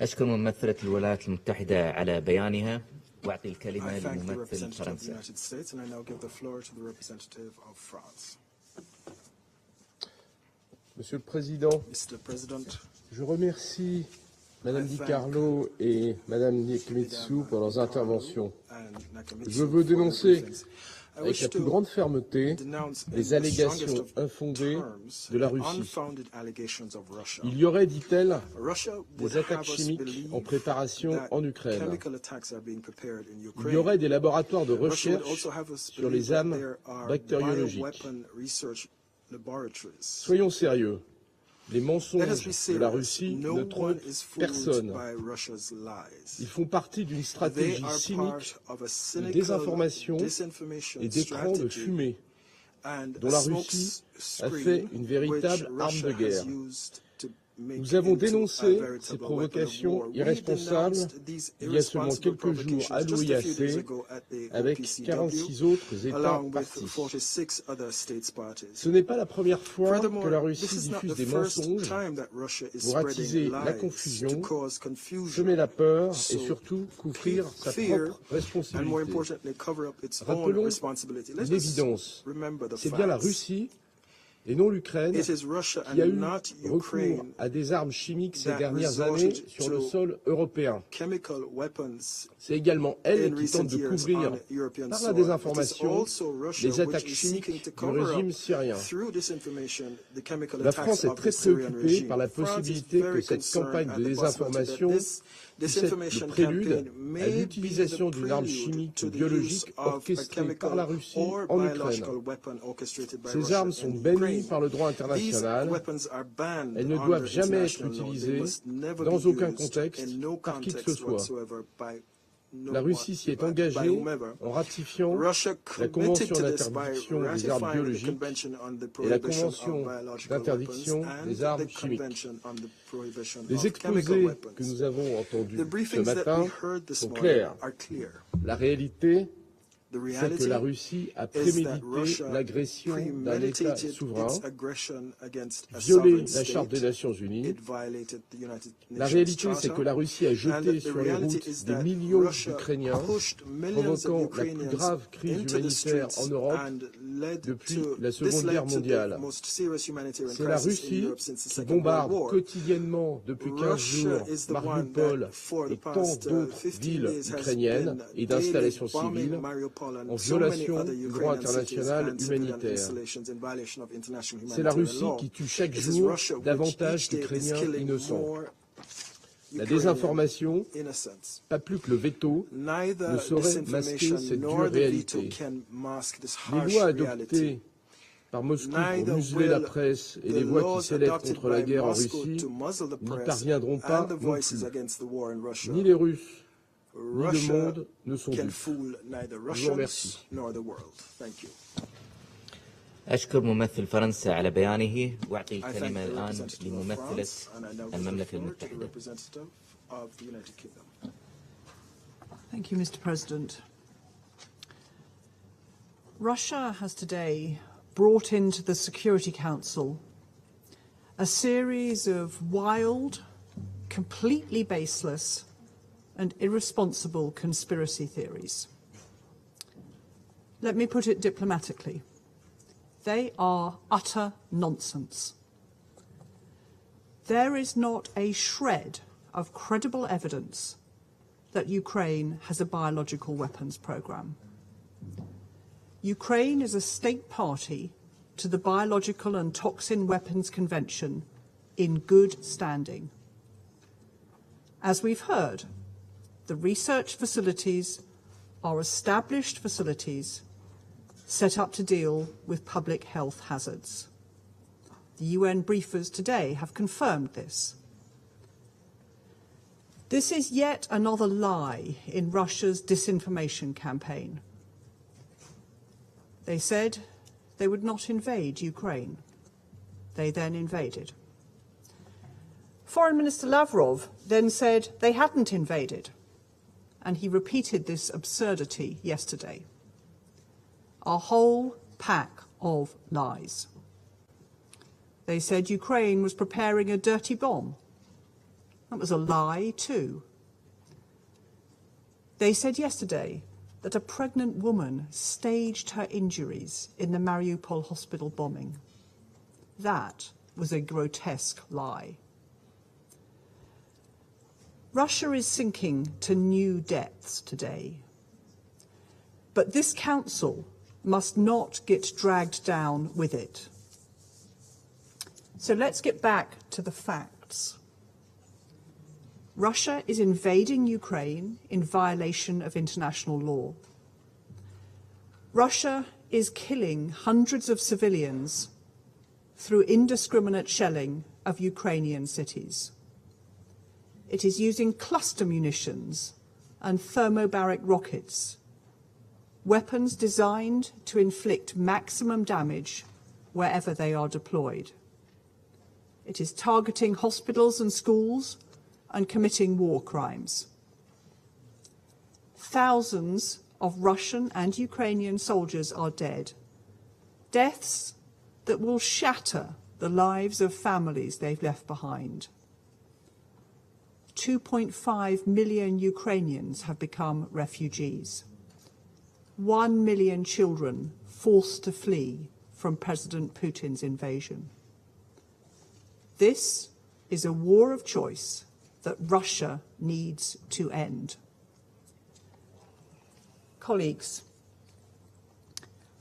أشكر ممثلة الولايات المتحدة على بيانها وأعطي I الكلمة thank the لممثل representative of the فرنسا. United States, and I now give the floor to the representative of France. Monsieur le Président, Mr. President, je remercie Madame I Di thank Carlo et Madame Nakamitsu pour leurs interventions. and Nakamitsu Je veux for their dénoncer briefings. I avec wish la plus to grande fermeté denounce in les the allégations strongest of infondées terms de la the Russie. unfounded allegations of Russia. Il y aurait, dit-elle, Russia would des attaques have us chimiques believe en préparation that en Ukraine. chemical attacks are being prepared in Il y Ukraine. aurait des laboratoires de Russia would recherche also have us sur believe les that armes there are bactériologiques. bioweapon research laboratories. Soyons sérieux. Les Let us mensonges be de serious. la Russie No ne one trompent is fooled personne. by Russia's lies. Ils font partie d'une They stratégie are cynique part of a de cynical désinformation disinformation et d'écrans de strategy fumée and dont a la smoke Russie a screen fait une which véritable arme de Russia guerre. has used to make Nous avons into a dénoncé veritable ces weapon of provocations war. We irresponsables denounced these il y a seulement irresponsible quelques jours à provocations just a few days l'OIAC ago at the avec OPCW, 46 autres États along with partis. 46 other states parties. Ce n'est pas la première fois que Furthermore, la this Russie is not diffuse the des first mensonges time that Russia is pour attiser spreading la lies to confusion, cause confusion, semer la peur et so surtout couvrir sa fear, propre and more responsabilité. importantly, cover up its own Rappelons responsibility. Let une us évidence. remember the C'est bien la facts. Russie et non l'Ukraine It is Russia qui a and eu not recours Ukraine à des armes chimiques ces that dernières resorted années sur le to sol européen. chemical weapons C'est également elle in qui tente recent de years couvrir on European par la soil. désinformation It is also Russia les attaques which is seeking chimiques to du cover régime up syrien. through disinformation the chemical La attacks France est of très the Syrian préoccupée regime. par la France is possibilité que very cette concerned campagne at de the possibility that désinformation this puisse être le disinformation prélude campaign à may be l'utilisation the d'une arme prelude chimique to ou the biologique use of a orchestrée par la chemical Russie or en Ukraine. biological weapon orchestrated by Ces Russia armes sont in bannies Ukraine. par le droit These international. weapons are banned Elles ne under doivent jamais être international law. They utilisées must never dans be aucun used contexte in no par qui que ce context soit. whatsoever by no La Russie s'y est by engagée whomever. en ratifiant Russia la committed Convention to this by d'interdiction des armes ratifying the biologiques Convention on the et la Prohibition Convention of Biological d'interdiction Weapons des and armes the chimiques. Convention on the Prohibition Les of Chemical exposés Weapons. que nous avons entendus The ce briefings that matin we heard this sont morning clairs. are clear. La réalité, The c'est que reality la Russie a is that prémédité Russia l'agression d'un État premeditated souverain, its aggression against a violé sovereign la Charte des state. Nations Unies. It violated the United La Nations réalité, c'est Charter. que la Russie a And jeté the sur les reality routes is des that millions Russia d'Ukrainiens, pushed millions of provoquant la plus Ukrainians grave crise into the humanitaire streets en Europe and led depuis to la Seconde this led Guerre to the mondiale. most serious humanitarian C'est la crisis in Russie Europe since the qui Second World bombarde War. quotidiennement depuis 15 jours Russia is the one Mariupol that for the et tant past d'autres 15 villes days has ukrainiennes been et daily d'installations bombing civiles Mariupol and en so many violation other du droit Ukrainian cities international and civilian humanitaire. installations in violation of international C'est la humanitarian Russie law. qui tue chaque It is jour Russia which davantage each day is d'Ukrainiens killing innocents. more La Ukrainian désinformation, innocents. pas plus que le veto, Neither ne saurait masquer disinformation cette nor dure the veto réalité. can mask this Les harsh lois reality. adoptées par Moscou pour Neither museler la will presse et the les voix qui laws s'élèvent adopted contre la by guerre en Moscow Russie to muzzle the n'y press parviendront pas and the non voices plus. against the war in Russia. Ni les Russes, ni le Russia monde ne sont can dupes. fool neither Je vous Russians remercie. nor the world. Thank you. أشكر ممثل فرنسا على بيانه وأعطي I thank الكلمة the الآن representative of لممثلة France, and I now give the المملكة floor to the المتحدة. representative of the United Kingdom. Thank you, Mr. President. Russia has today brought into the Security Council a series of wild, completely baseless, and irresponsible conspiracy theories. Let me put it diplomatically. They are utter nonsense. there is not a shred of credible evidence that Ukraine has a biological weapons program. Ukraine is a state party to the Biological and Toxin Weapons Convention in good standing. As we've heard, the research facilities are established facilities set up to deal with public health hazards. The UN briefers today have confirmed this. This is yet another lie in Russia's disinformation campaign. They said they would not invade Ukraine. They then invaded. Foreign Minister Lavrov then said they hadn't invaded, and he repeated this absurdity yesterday. A whole pack of lies. They said Ukraine was preparing a dirty bomb. That was a lie too. They said yesterday that a pregnant woman staged her injuries in the Mariupol hospital bombing. That was a grotesque lie. Russia is sinking to new depths today. But this council must not get dragged down with it. So let's get back to the facts. Russia is invading Ukraine in violation of international law. Russia is killing hundreds of civilians through indiscriminate shelling of Ukrainian cities. It is using cluster munitions and thermobaric rockets, weapons designed to inflict maximum damage wherever they are deployed. It is targeting hospitals and schools and committing war crimes. Thousands of Russian and Ukrainian soldiers are dead. Deaths that will shatter the lives of families they've left behind. 2.5 million Ukrainians have become refugees. 1 million children forced to flee from President Putin's invasion. This is a war of choice that Russia needs to end. Colleagues,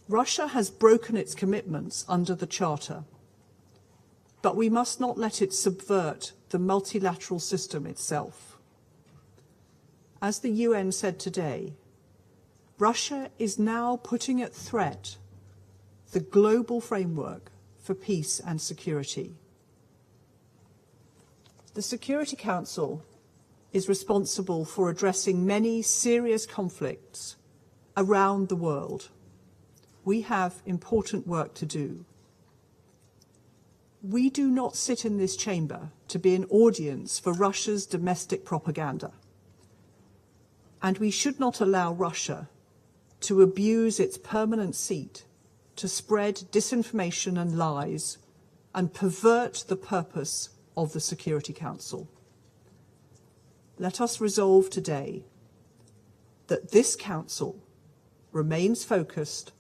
Russia has broken its commitments under the Charter, but we must not let it subvert the multilateral system itself. As the UN said today, Russia is now putting at threat the global framework for peace and security. The Security Council is responsible for addressing many serious conflicts around the world. We have important work to do. We do not sit in this chamber to be an audience for Russia's domestic propaganda. And we should not allow Russia to abuse its permanent seat to spread disinformation and lies and pervert the purpose of the Security Council. Let us resolve today that this Council remains focused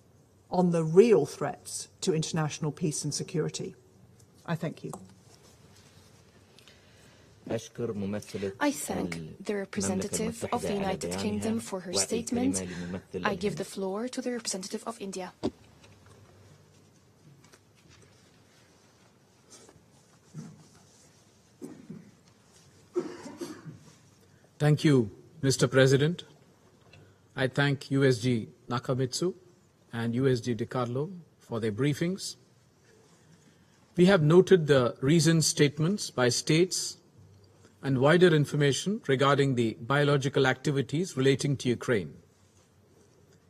on the real threats to international peace and security. I thank you. I thank the representative of the United Kingdom for her statement. I give the floor to the representative of India. Thank you, Mr. President. I thank USG Nakamitsu and USG DiCarlo for their briefings. We have noted the recent statements by states and wider information regarding the biological activities relating to Ukraine.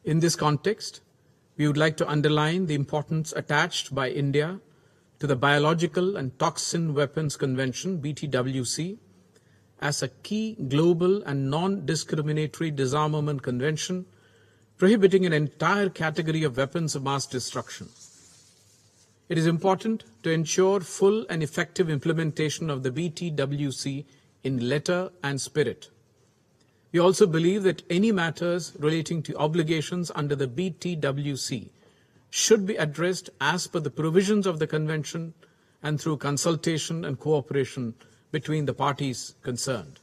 In this context, we would like to underline the importance attached by India to the Biological and Toxin Weapons Convention, BTWC, as a key global and non-discriminatory disarmament convention prohibiting an entire category of weapons of mass destruction. It is important to ensure full and effective implementation of the BTWC in letter and spirit. We also believe that any matters relating to obligations under the BTWC should be addressed as per the provisions of the Convention and through consultation and cooperation between the parties concerned.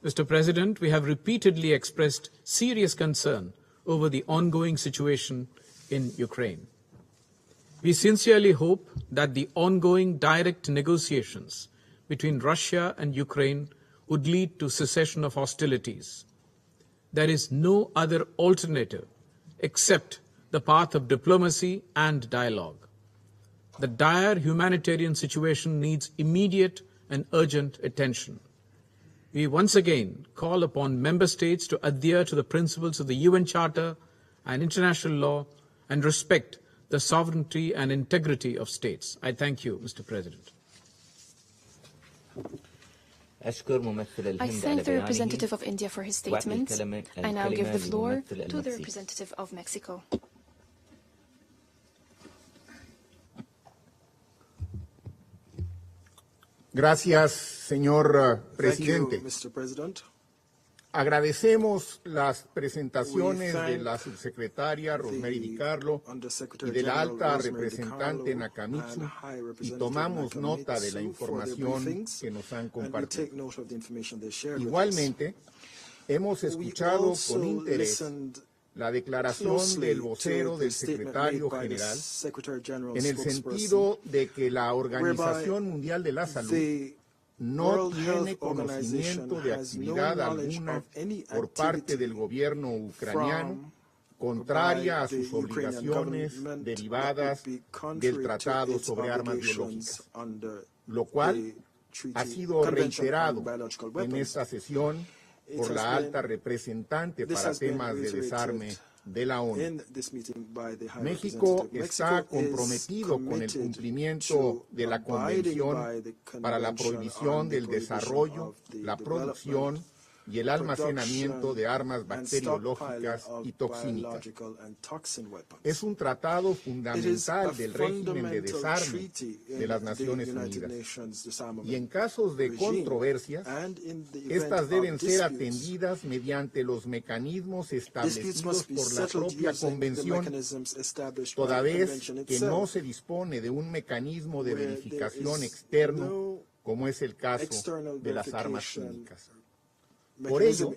Mr. President, we have repeatedly expressed serious concern over the ongoing situation in Ukraine. We sincerely hope that the ongoing direct negotiations between Russia and Ukraine would lead to cessation of hostilities. There is no other alternative except the path of diplomacy and dialogue. The dire humanitarian situation needs immediate and urgent attention. We once again call upon member states to adhere to the principles of the UN Charter and international law and respect the sovereignty and integrity of states. I thank you, Mr. President. I thank the representative of India for his statement. I now give the floor to the representative of Mexico. Gracias, señor presidente. Thank you, Mr. President. Agradecemos las presentaciones de la subsecretaria Rosemary DiCarlo y de la alta representante Nakamitsu y tomamos nota de la información que nos han compartido. Igualmente, hemos escuchado con interés la declaración del vocero del secretario general en el sentido de que la Organización Mundial de la Salud no tiene conocimiento de actividad alguna por parte del gobierno ucraniano contraria a sus obligaciones derivadas del Tratado sobre Armas Biológicas, lo cual ha sido reiterado en esta sesión por la alta representante para temas de desarme de la ONU. México está comprometido con el cumplimiento de la Convención para la prohibición del desarrollo, la producción y el almacenamiento de armas bacteriológicas y toxínicas. Es un tratado fundamental del régimen de desarme de las Naciones Unidas. Y en casos de controversias, estas deben ser atendidas mediante los mecanismos establecidos por la propia Convención, toda vez que no se dispone de un mecanismo de verificación externo, como es el caso de las armas químicas. Por ello,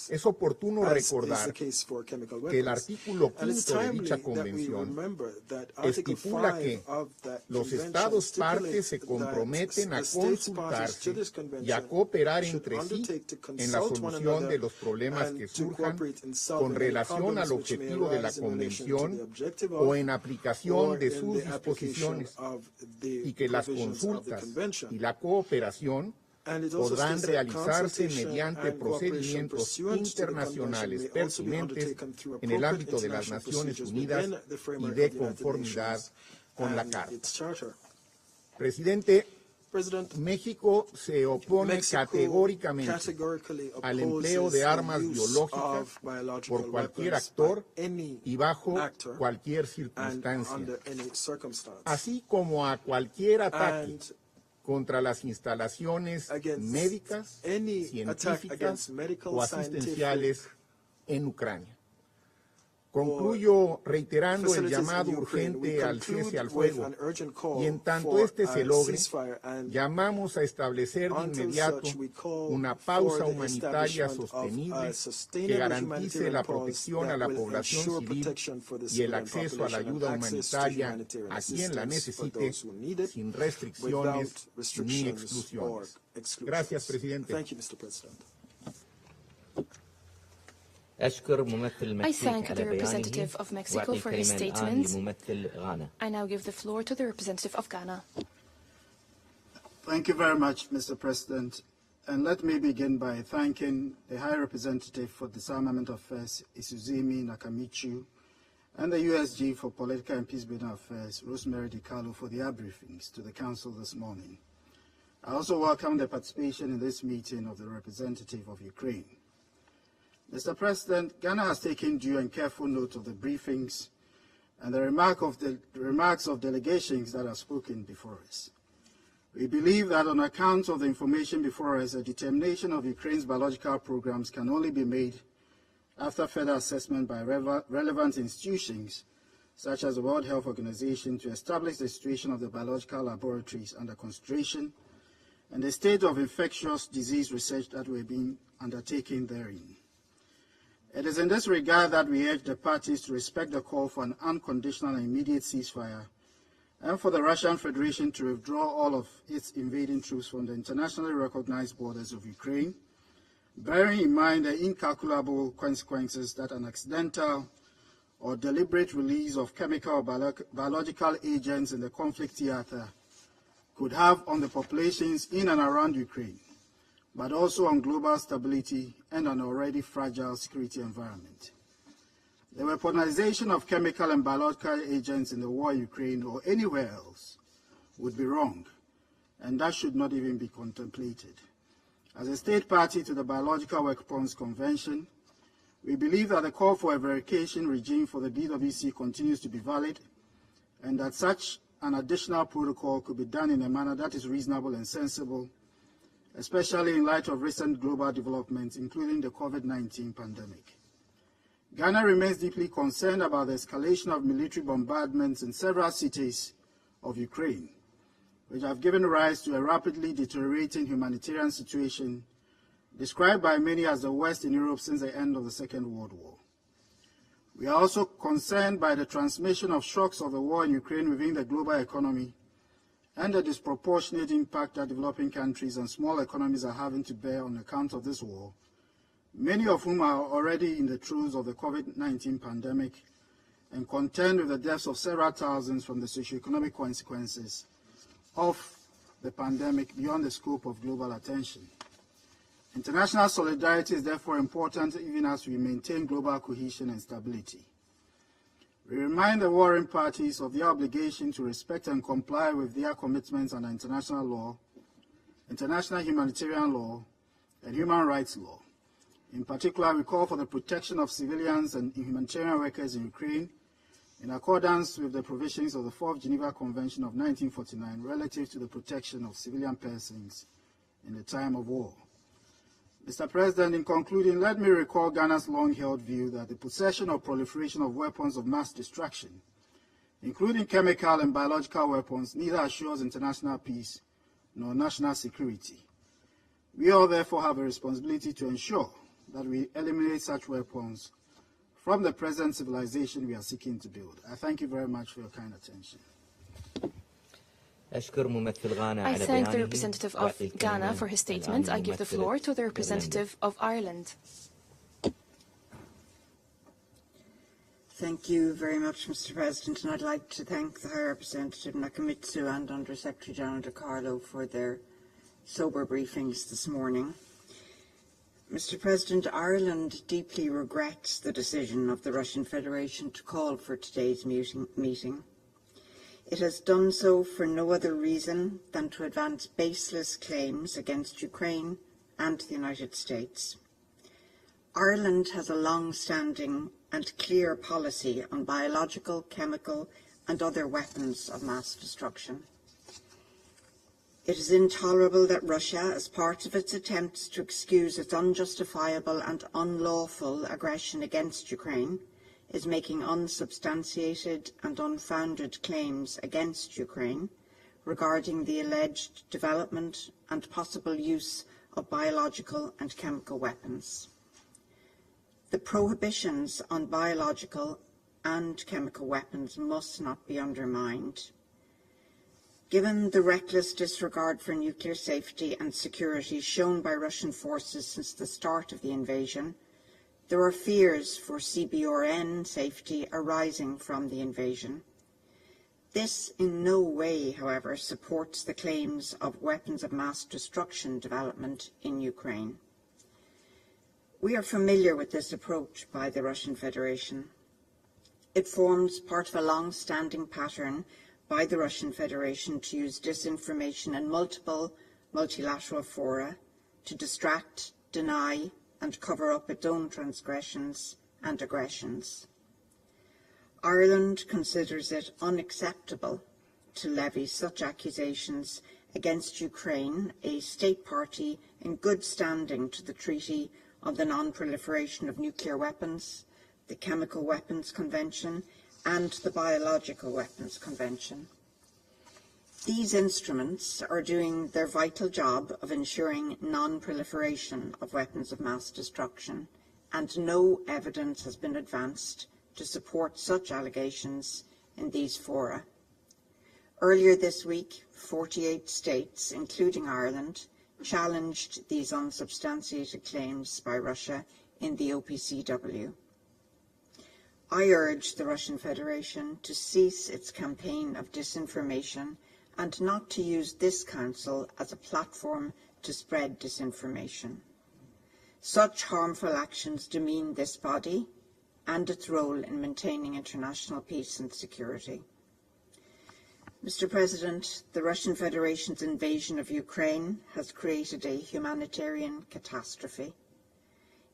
es oportuno recordar que el artículo 5 de dicha convención estipula que los Estados partes se comprometen a consultarse y a cooperar entre sí en la solución de los problemas que surjan con relación al objetivo de la convención o en aplicación de sus disposiciones, y que las consultas y la cooperación podrán realizarse mediante procedimientos internacionales pertinentes en el ámbito de las Naciones Unidas y de conformidad con la Carta. Presidente, México se opone categóricamente al empleo de armas biológicas por cualquier actor y bajo cualquier circunstancia, así como a cualquier ataque contra las instalaciones médicas, científicas o asistenciales en Ucrania. Concluyo reiterando el llamado urgente al cese al fuego y en tanto este se logre, llamamos a establecer de inmediato una pausa humanitaria sostenible que garantice la protección a la población civil y el acceso a la ayuda humanitaria a quien la necesite sin restricciones ni exclusiones. Gracias, presidente. I thank the representative of Mexico for his statement. I now give the floor to the representative of Ghana. Thank you very much, Mr. President. And let me begin by thanking the High Representative for Disarmament Affairs, Isuzimi Nakamitsu, and the USG for Political and Peacebuilding Affairs, Rosemary DiCarlo, for their briefings to the Council this morning. I also welcome the participation in this meeting of the representative of Ukraine. Mr. President, Ghana has taken due and careful note of the briefings and the remarks of delegations that have spoken before us. We believe that on account of the information before us, a determination of Ukraine's biological programs can only be made after further assessment by relevant institutions such as the World Health Organization, to establish the situation of the biological laboratories under consideration and the state of infectious disease research that were being undertaken therein. It is in this regard that we urge the parties to respect the call for an unconditional and immediate ceasefire and for the Russian Federation to withdraw all of its invading troops from the internationally recognized borders of Ukraine, bearing in mind the incalculable consequences that an accidental or deliberate release of chemical or biological agents in the conflict theater could have on the populations in and around Ukraine, but also on global stability and an already fragile security environment. The weaponization of chemical and biological agents in the war in Ukraine or anywhere else would be wrong, and that should not even be contemplated. As a state party to the Biological Weapons Convention, we believe that the call for a verification regime for the BWC continues to be valid, and that such an additional protocol could be done in a manner that is reasonable and sensible, especially in light of recent global developments, including the COVID-19 pandemic. Ghana remains deeply concerned about the escalation of military bombardments in several cities of Ukraine, which have given rise to a rapidly deteriorating humanitarian situation described by many as the worst in Europe since the end of the Second World War. We are also concerned by the transmission of shocks of the war in Ukraine within the global economy and the disproportionate impact that developing countries and small economies are having to bear on account of this war, many of whom are already in the throes of the COVID-19 pandemic and contend with the deaths of several thousands from the socioeconomic consequences of the pandemic beyond the scope of global attention. International solidarity is therefore important even as we maintain global cohesion and stability. We remind the warring parties of their obligation to respect and comply with their commitments under international law, international humanitarian law, and human rights law. In particular, we call for the protection of civilians and humanitarian workers in Ukraine in accordance with the provisions of the Fourth Geneva Convention of 1949 relative to the protection of civilian persons in the time of war. Mr. President, in concluding, let me recall Ghana's long-held view that the possession or proliferation of weapons of mass destruction, including chemical and biological weapons, neither assures international peace nor national security. We all therefore have a responsibility to ensure that we eliminate such weapons from the present civilization we are seeking to build. I thank you very much for your kind attention. I thank the representative of Ghana for his statement. I give the floor to the representative of Ireland. Thank you very much, Mr. President, and I'd like to thank the High Representative Nakamitsu and Under Secretary General DiCarlo for their sober briefings this morning. Mr. President, Ireland deeply regrets the decision of the Russian Federation to call for today's meeting. It has done so for no other reason than to advance baseless claims against Ukraine and the United States. Ireland has a long-standing and clear policy on biological, chemical and other weapons of mass destruction. It is intolerable that Russia, as part of its attempts to excuse its unjustifiable and unlawful aggression against Ukraine, is making unsubstantiated and unfounded claims against Ukraine regarding the alleged development and possible use of biological and chemical weapons. The prohibitions on biological and chemical weapons must not be undermined. Given the reckless disregard for nuclear safety and security shown by Russian forces since the start of the invasion, there are fears for CBRN safety arising from the invasion. This in no way, however, supports the claims of weapons of mass destruction development in Ukraine. We are familiar with this approach by the Russian Federation. It forms part of a long-standing pattern by the Russian Federation to use disinformation in multiple multilateral fora to distract, deny, and cover up its own transgressions and aggressions. Ireland considers it unacceptable to levy such accusations against Ukraine, a state party in good standing to the Treaty on the Non-Proliferation of Nuclear Weapons, the Chemical Weapons Convention, and the Biological Weapons Convention. These instruments are doing their vital job of ensuring non-proliferation of weapons of mass destruction, and no evidence has been advanced to support such allegations in these fora. Earlier this week, 48 states, including Ireland, challenged these unsubstantiated claims by Russia in the OPCW. I urge the Russian Federation to cease its campaign of disinformation and not to use this Council as a platform to spread disinformation. Such harmful actions demean this body and its role in maintaining international peace and security. Mr. President, the Russian Federation's invasion of Ukraine has created a humanitarian catastrophe.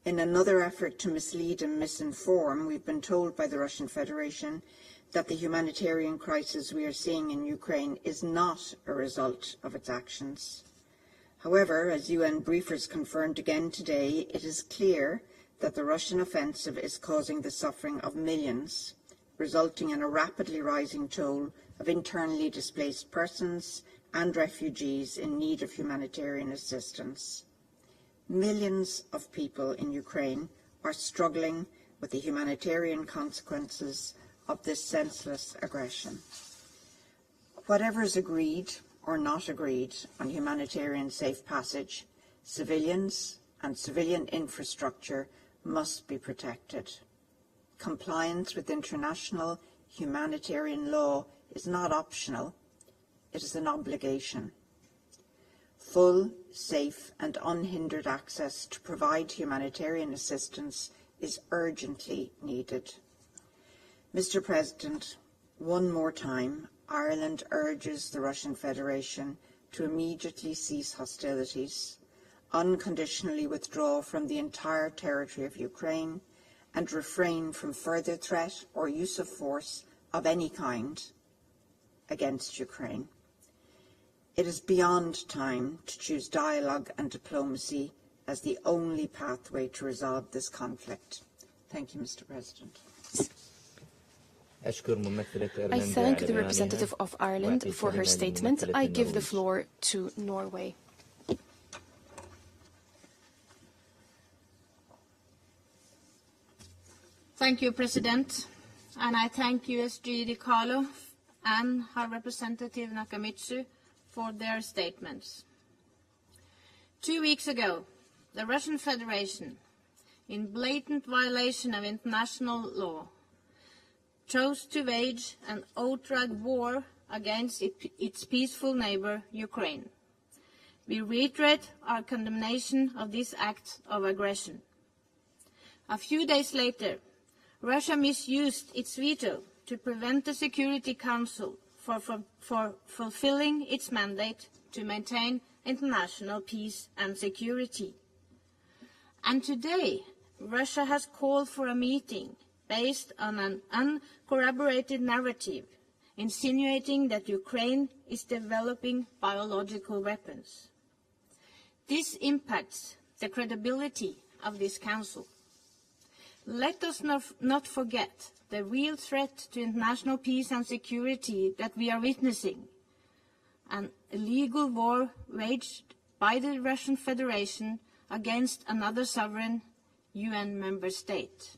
In another effort to mislead and misinform, we've been told by the Russian Federation that the humanitarian crisis we are seeing in Ukraine is not a result of its actions. However, as UN briefers confirmed again today, it is clear that the Russian offensive is causing the suffering of millions, resulting in a rapidly rising toll of internally displaced persons and refugees in need of humanitarian assistance. Millions of people in Ukraine are struggling with the humanitarian consequences of this senseless aggression. Whatever is agreed or not agreed on humanitarian safe passage, civilians and civilian infrastructure must be protected. Compliance with international humanitarian law is not optional, it is an obligation. Full, safe and unhindered access to provide humanitarian assistance is urgently needed. Mr. President, one more time, Ireland urges the Russian Federation to immediately cease hostilities, unconditionally withdraw from the entire territory of Ukraine, and refrain from further threat or use of force of any kind against Ukraine. It is beyond time to choose dialogue and diplomacy as the only pathway to resolve this conflict. Thank you, Mr. President. I thank the representative of Ireland for her statement. I give the floor to Norway. Thank you, President, and I thank USG DiCarlo and High Representative Nakamitsu for their statements. 2 weeks ago, the Russian Federation, in blatant violation of international law, chose to wage an outright war against its peaceful neighbor, Ukraine. We reiterate our condemnation of this act of aggression. A few days later, Russia misused its veto to prevent the Security Council for fulfilling its mandate to maintain international peace and security. And today, Russia has called for a meeting based on an uncorroborated narrative, insinuating that Ukraine is developing biological weapons. This impacts the credibility of this Council. Let us not forget the real threat to international peace and security that we are witnessing, an illegal war waged by the Russian Federation against another sovereign UN member state.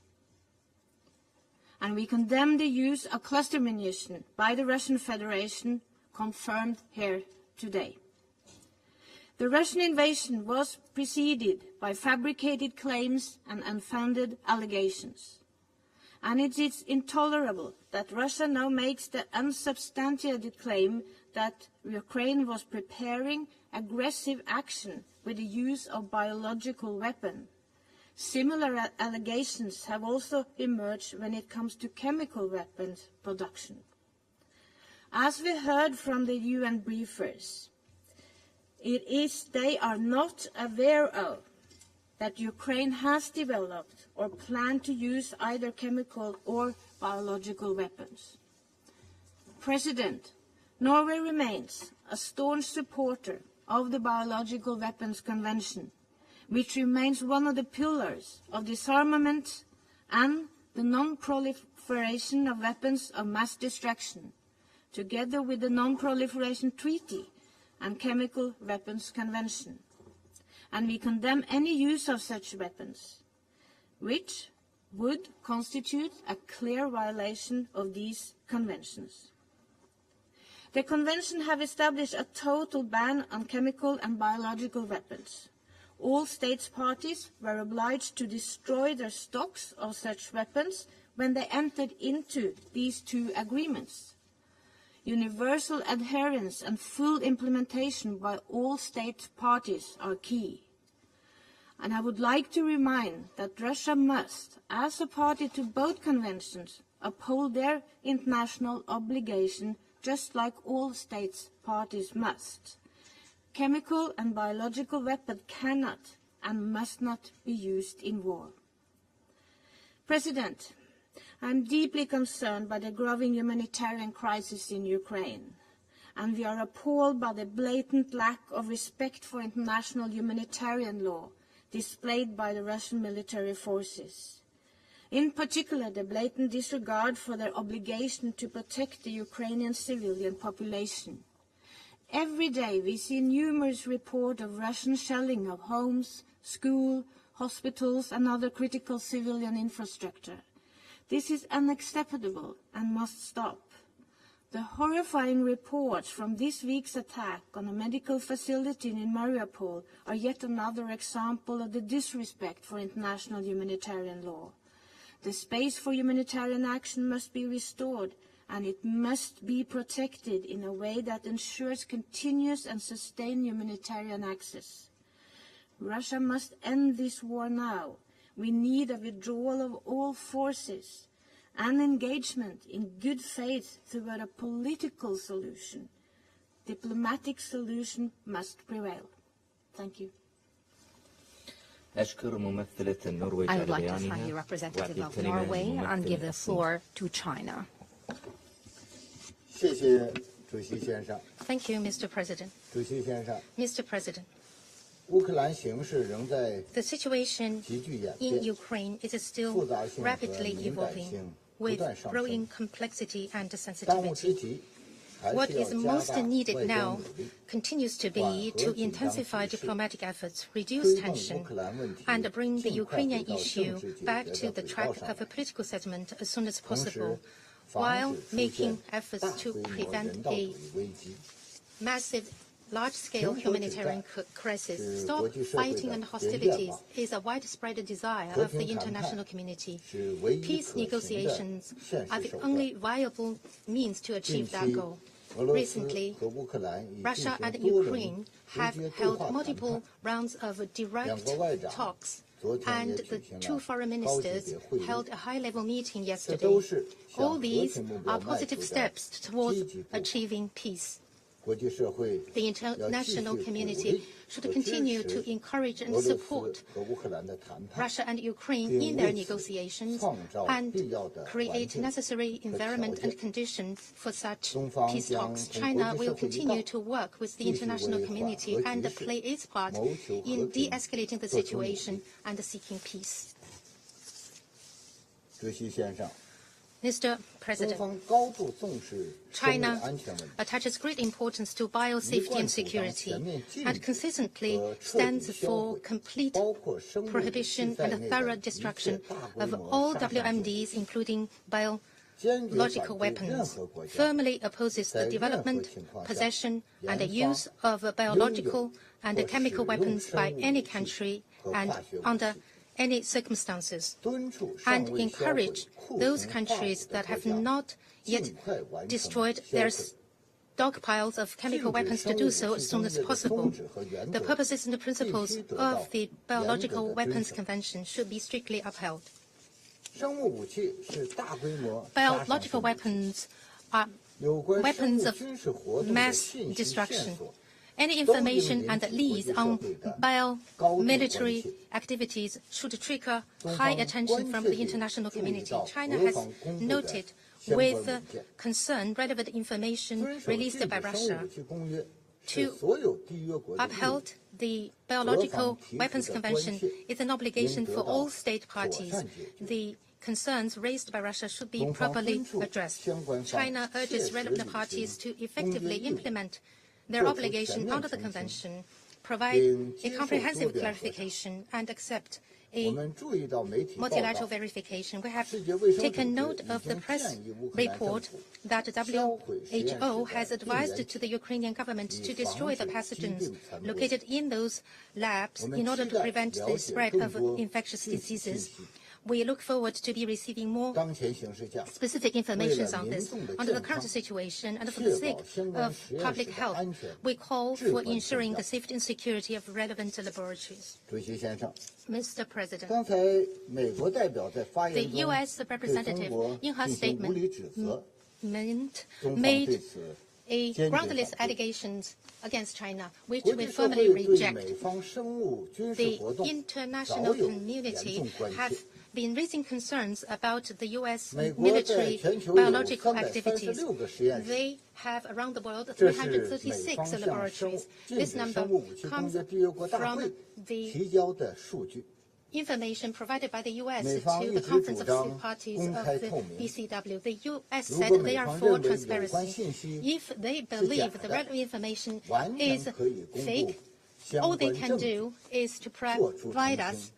And we condemn the use of cluster munition by the Russian Federation, confirmed here today. The Russian invasion was preceded by fabricated claims and unfounded allegations. And it is intolerable that Russia now makes the unsubstantiated claim that Ukraine was preparing aggressive action with the use of biological weapons. Similar allegations have also emerged when it comes to chemical weapons production. As we heard from the UN briefers, they are not aware of that Ukraine has developed or planned to use either chemical or biological weapons. President, Norway remains a staunch supporter of the Biological Weapons Convention, which remains one of the pillars of disarmament and the non-proliferation of weapons of mass destruction, together with the Non-Proliferation Treaty and Chemical Weapons Convention. And we condemn any use of such weapons, which would constitute a clear violation of these conventions. The convention have established a total ban on chemical and biological weapons. All states parties were obliged to destroy their stocks of such weapons when they entered into these two agreements. Universal adherence and full implementation by all state parties are key. And I would like to remind that Russia must, as a party to both conventions, uphold their international obligation just like all states parties must. Chemical and biological weapons cannot and must not be used in war. President, I am deeply concerned by the growing humanitarian crisis in Ukraine, and we are appalled by the blatant lack of respect for international humanitarian law displayed by the Russian military forces. In particular, the blatant disregard for their obligation to protect the Ukrainian civilian population. Every day we see numerous reports of Russian shelling of homes, schools, hospitals and other critical civilian infrastructure. This is unacceptable and must stop. The horrifying reports from this week's attack on a medical facility in Mariupol are yet another example of the disrespect for international humanitarian law. The space for humanitarian action must be restored, and it must be protected in a way that ensures continuous and sustained humanitarian access. Russia must end this war now. We need a withdrawal of all forces and engagement in good faith toward a political solution. Diplomatic solution must prevail. Thank you. I would like to thank the representative of Norway and give the floor to China. Thank you, Mr. President. Mr. President, the situation in Ukraine is still rapidly evolving with growing complexity and sensitivity. What is most needed now continues to be to intensify diplomatic efforts, reduce tension, and bring the Ukrainian issue back to the track of a political settlement as soon as possible, while making efforts to prevent a massive, large-scale humanitarian crisis. Stop fighting and hostilities is a widespread desire of the international community. Peace negotiations are the only viable means to achieve that goal. Recently, Russia and Ukraine have held multiple rounds of direct talks, and the two foreign ministers held a high-level meeting yesterday. All these are positive steps towards achieving peace. The international community should continue to encourage and support Russia and Ukraine in their negotiations and create necessary environment and conditions for such peace talks. China will continue to work with the international community and play its part in de-escalating the situation and seeking peace. Mr. President, China attaches great importance to biosafety and security and consistently stands for complete prohibition and thorough destruction of all WMDs, including biological weapons, firmly opposes the development, possession, and use of biological and chemical weapons by any country and under any circumstances, and encourage those countries that have not yet destroyed their stockpiles of chemical weapons to do so as soon as possible. The purposes and the principles of the Biological Weapons Convention should be strictly upheld. Biological weapons are weapons of mass destruction. Any information and leads on biomilitary activities should trigger high attention from the international community. China has noted with concern relevant information released by Russia. To uphold the Biological Weapons Convention is an obligation for all state parties. The concerns raised by Russia should be properly addressed. China urges relevant parties to effectively implement their obligation under the Convention, provide a comprehensive clarification, and accept a multilateral verification. We have taken note of the press report that WHO has advised to the Ukrainian government to destroy the pathogens located in those labs in order to prevent the spread of infectious diseases. We look forward to be receiving more specific information on this. Under the current situation and for the sake of public health, we call for ensuring the safety and security of relevant laboratories. Mr. President, the U.S. representative in her statement made groundless allegations against China, which we firmly reject. The international community have been raising concerns about the U.S. military biological activities. They have around the world 336 laboratories. This number comes from the information provided by the U.S. to the Conference of Parties of the ECW. The U.S. said they are for transparency. If they believe the relevant information is fake, all they can do is to provide us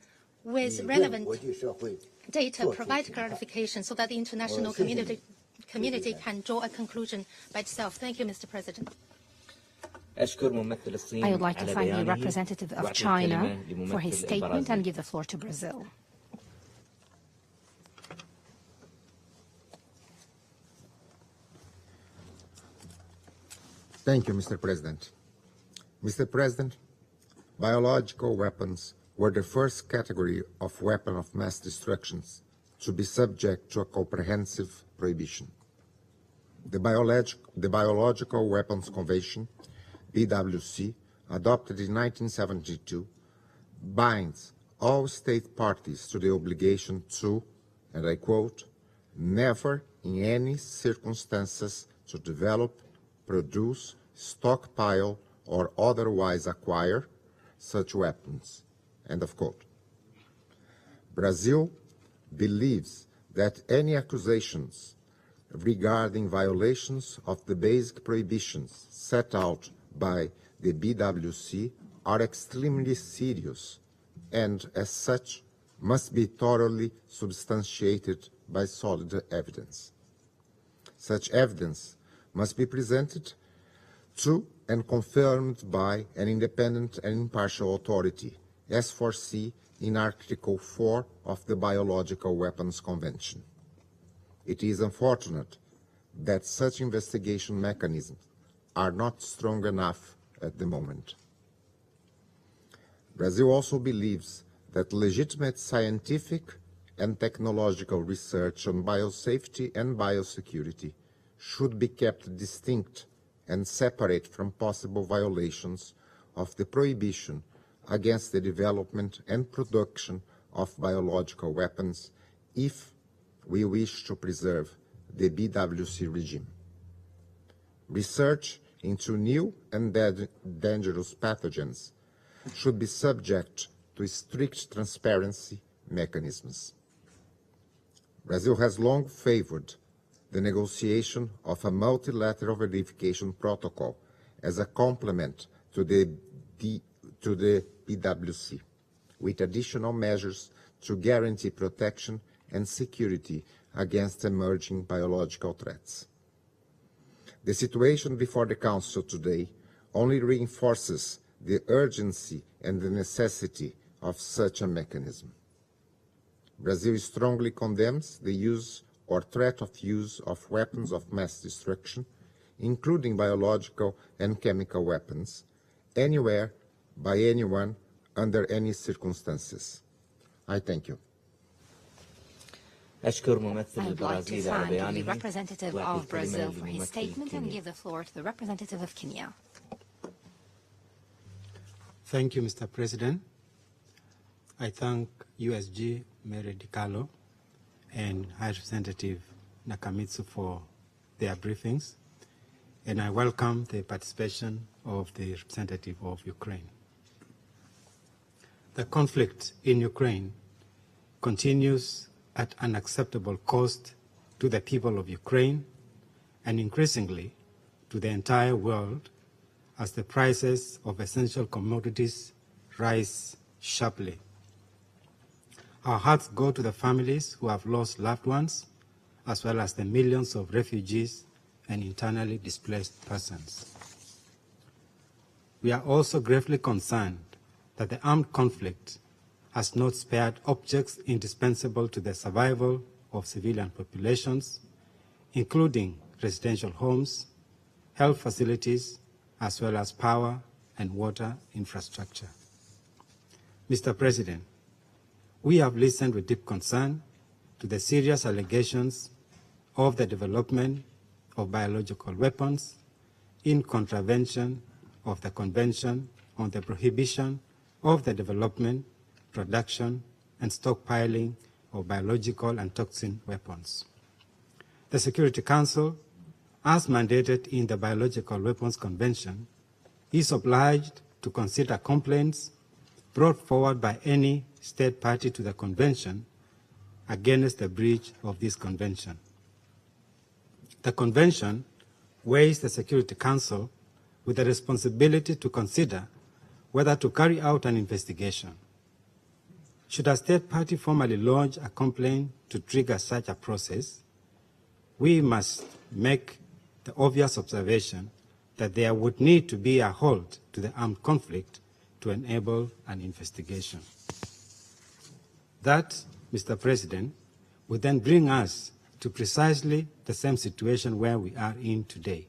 with relevant data, provide clarification so that the international community can draw a conclusion by itself. Thank you, Mr. President. I would like to thank the representative of China for his statement and give the floor to Brazil. Thank you, Mr. President. Mr. President, biological weapons were the first category of weapon of mass destruction to be subject to a comprehensive prohibition. The Biological Weapons Convention, BWC, adopted in 1972, binds all state parties to the obligation to, and I quote, never in any circumstances to develop, produce, stockpile, or otherwise acquire such weapons, end of quote. Brazil believes that any accusations regarding violations of the basic prohibitions set out by the BWC are extremely serious and, as such, must be thoroughly substantiated by solid evidence. Such evidence must be presented to and confirmed by an independent and impartial authority, as foreseen in Article 4 of the Biological Weapons Convention. It is unfortunate that such investigation mechanisms are not strong enough at the moment. Brazil also believes that legitimate scientific and technological research on biosafety and biosecurity should be kept distinct and separate from possible violations of the prohibition against the development and production of biological weapons if we wish to preserve the BWC regime. Research into new and dangerous pathogens should be subject to strict transparency mechanisms. Brazil has long favored the negotiation of a multilateral verification protocol as a complement to the BWC, with additional measures to guarantee protection and security against emerging biological threats. The situation before the Council today only reinforces the urgency and the necessity of such a mechanism. Brazil strongly condemns the use or threat of use of weapons of mass destruction, including biological and chemical weapons, anywhere, by anyone, under any circumstances. I thank you. I'd like to thank the representative of Brazil for his statement and give the floor to the representative of Kenya. Thank you, Mr. President. I thank USG Mary DiCarlo and High Representative Nakamitsu for their briefings, and I welcome the participation of the representative of Ukraine. The conflict in Ukraine continues at unacceptable cost to the people of Ukraine and increasingly to the entire world as the prices of essential commodities rise sharply. Our hearts go to the families who have lost loved ones, as well as the millions of refugees and internally displaced persons. We are also gravely concerned that the armed conflict has not spared objects indispensable to the survival of civilian populations, including residential homes, health facilities, as well as power and water infrastructure. Mr. President, we have listened with deep concern to the serious allegations of the development of biological weapons in contravention of the Convention on the Prohibition of the Development, Production, and Stockpiling of Biological and Toxin Weapons. The Security Council, as mandated in the Biological Weapons Convention, is obliged to consider complaints brought forward by any state party to the Convention against the breach of this Convention. The Convention weighs the Security Council with the responsibility to consider whether to carry out an investigation. Should a state party formally lodge a complaint to trigger such a process, we must make the obvious observation that there would need to be a halt to the armed conflict to enable an investigation. That, Mr. President, would then bring us to precisely the same situation where we are in today,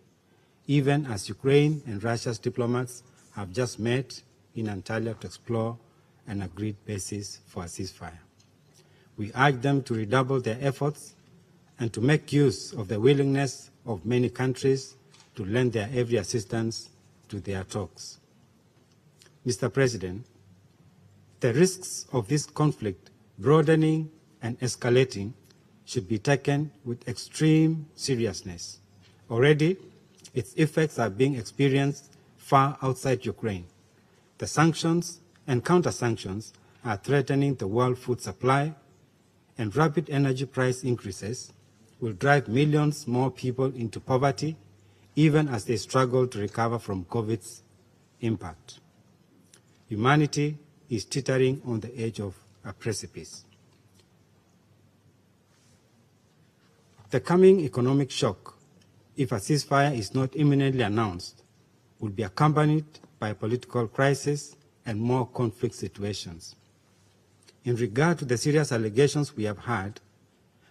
even as Ukraine and Russia's diplomats have just met in Antalya to explore an agreed basis for a ceasefire. We urge them to redouble their efforts and to make use of the willingness of many countries to lend their every assistance to their talks. Mr. President, the risks of this conflict broadening and escalating should be taken with extreme seriousness. Already, its effects are being experienced far outside Ukraine. The sanctions and counter-sanctions are threatening the world food supply, and rapid energy price increases will drive millions more people into poverty, even as they struggle to recover from COVID's impact. Humanity is teetering on the edge of a precipice. The coming economic shock, if a ceasefire is not imminently announced, will be accompanied by a political crisis and more conflict situations. In regard to the serious allegations we have had,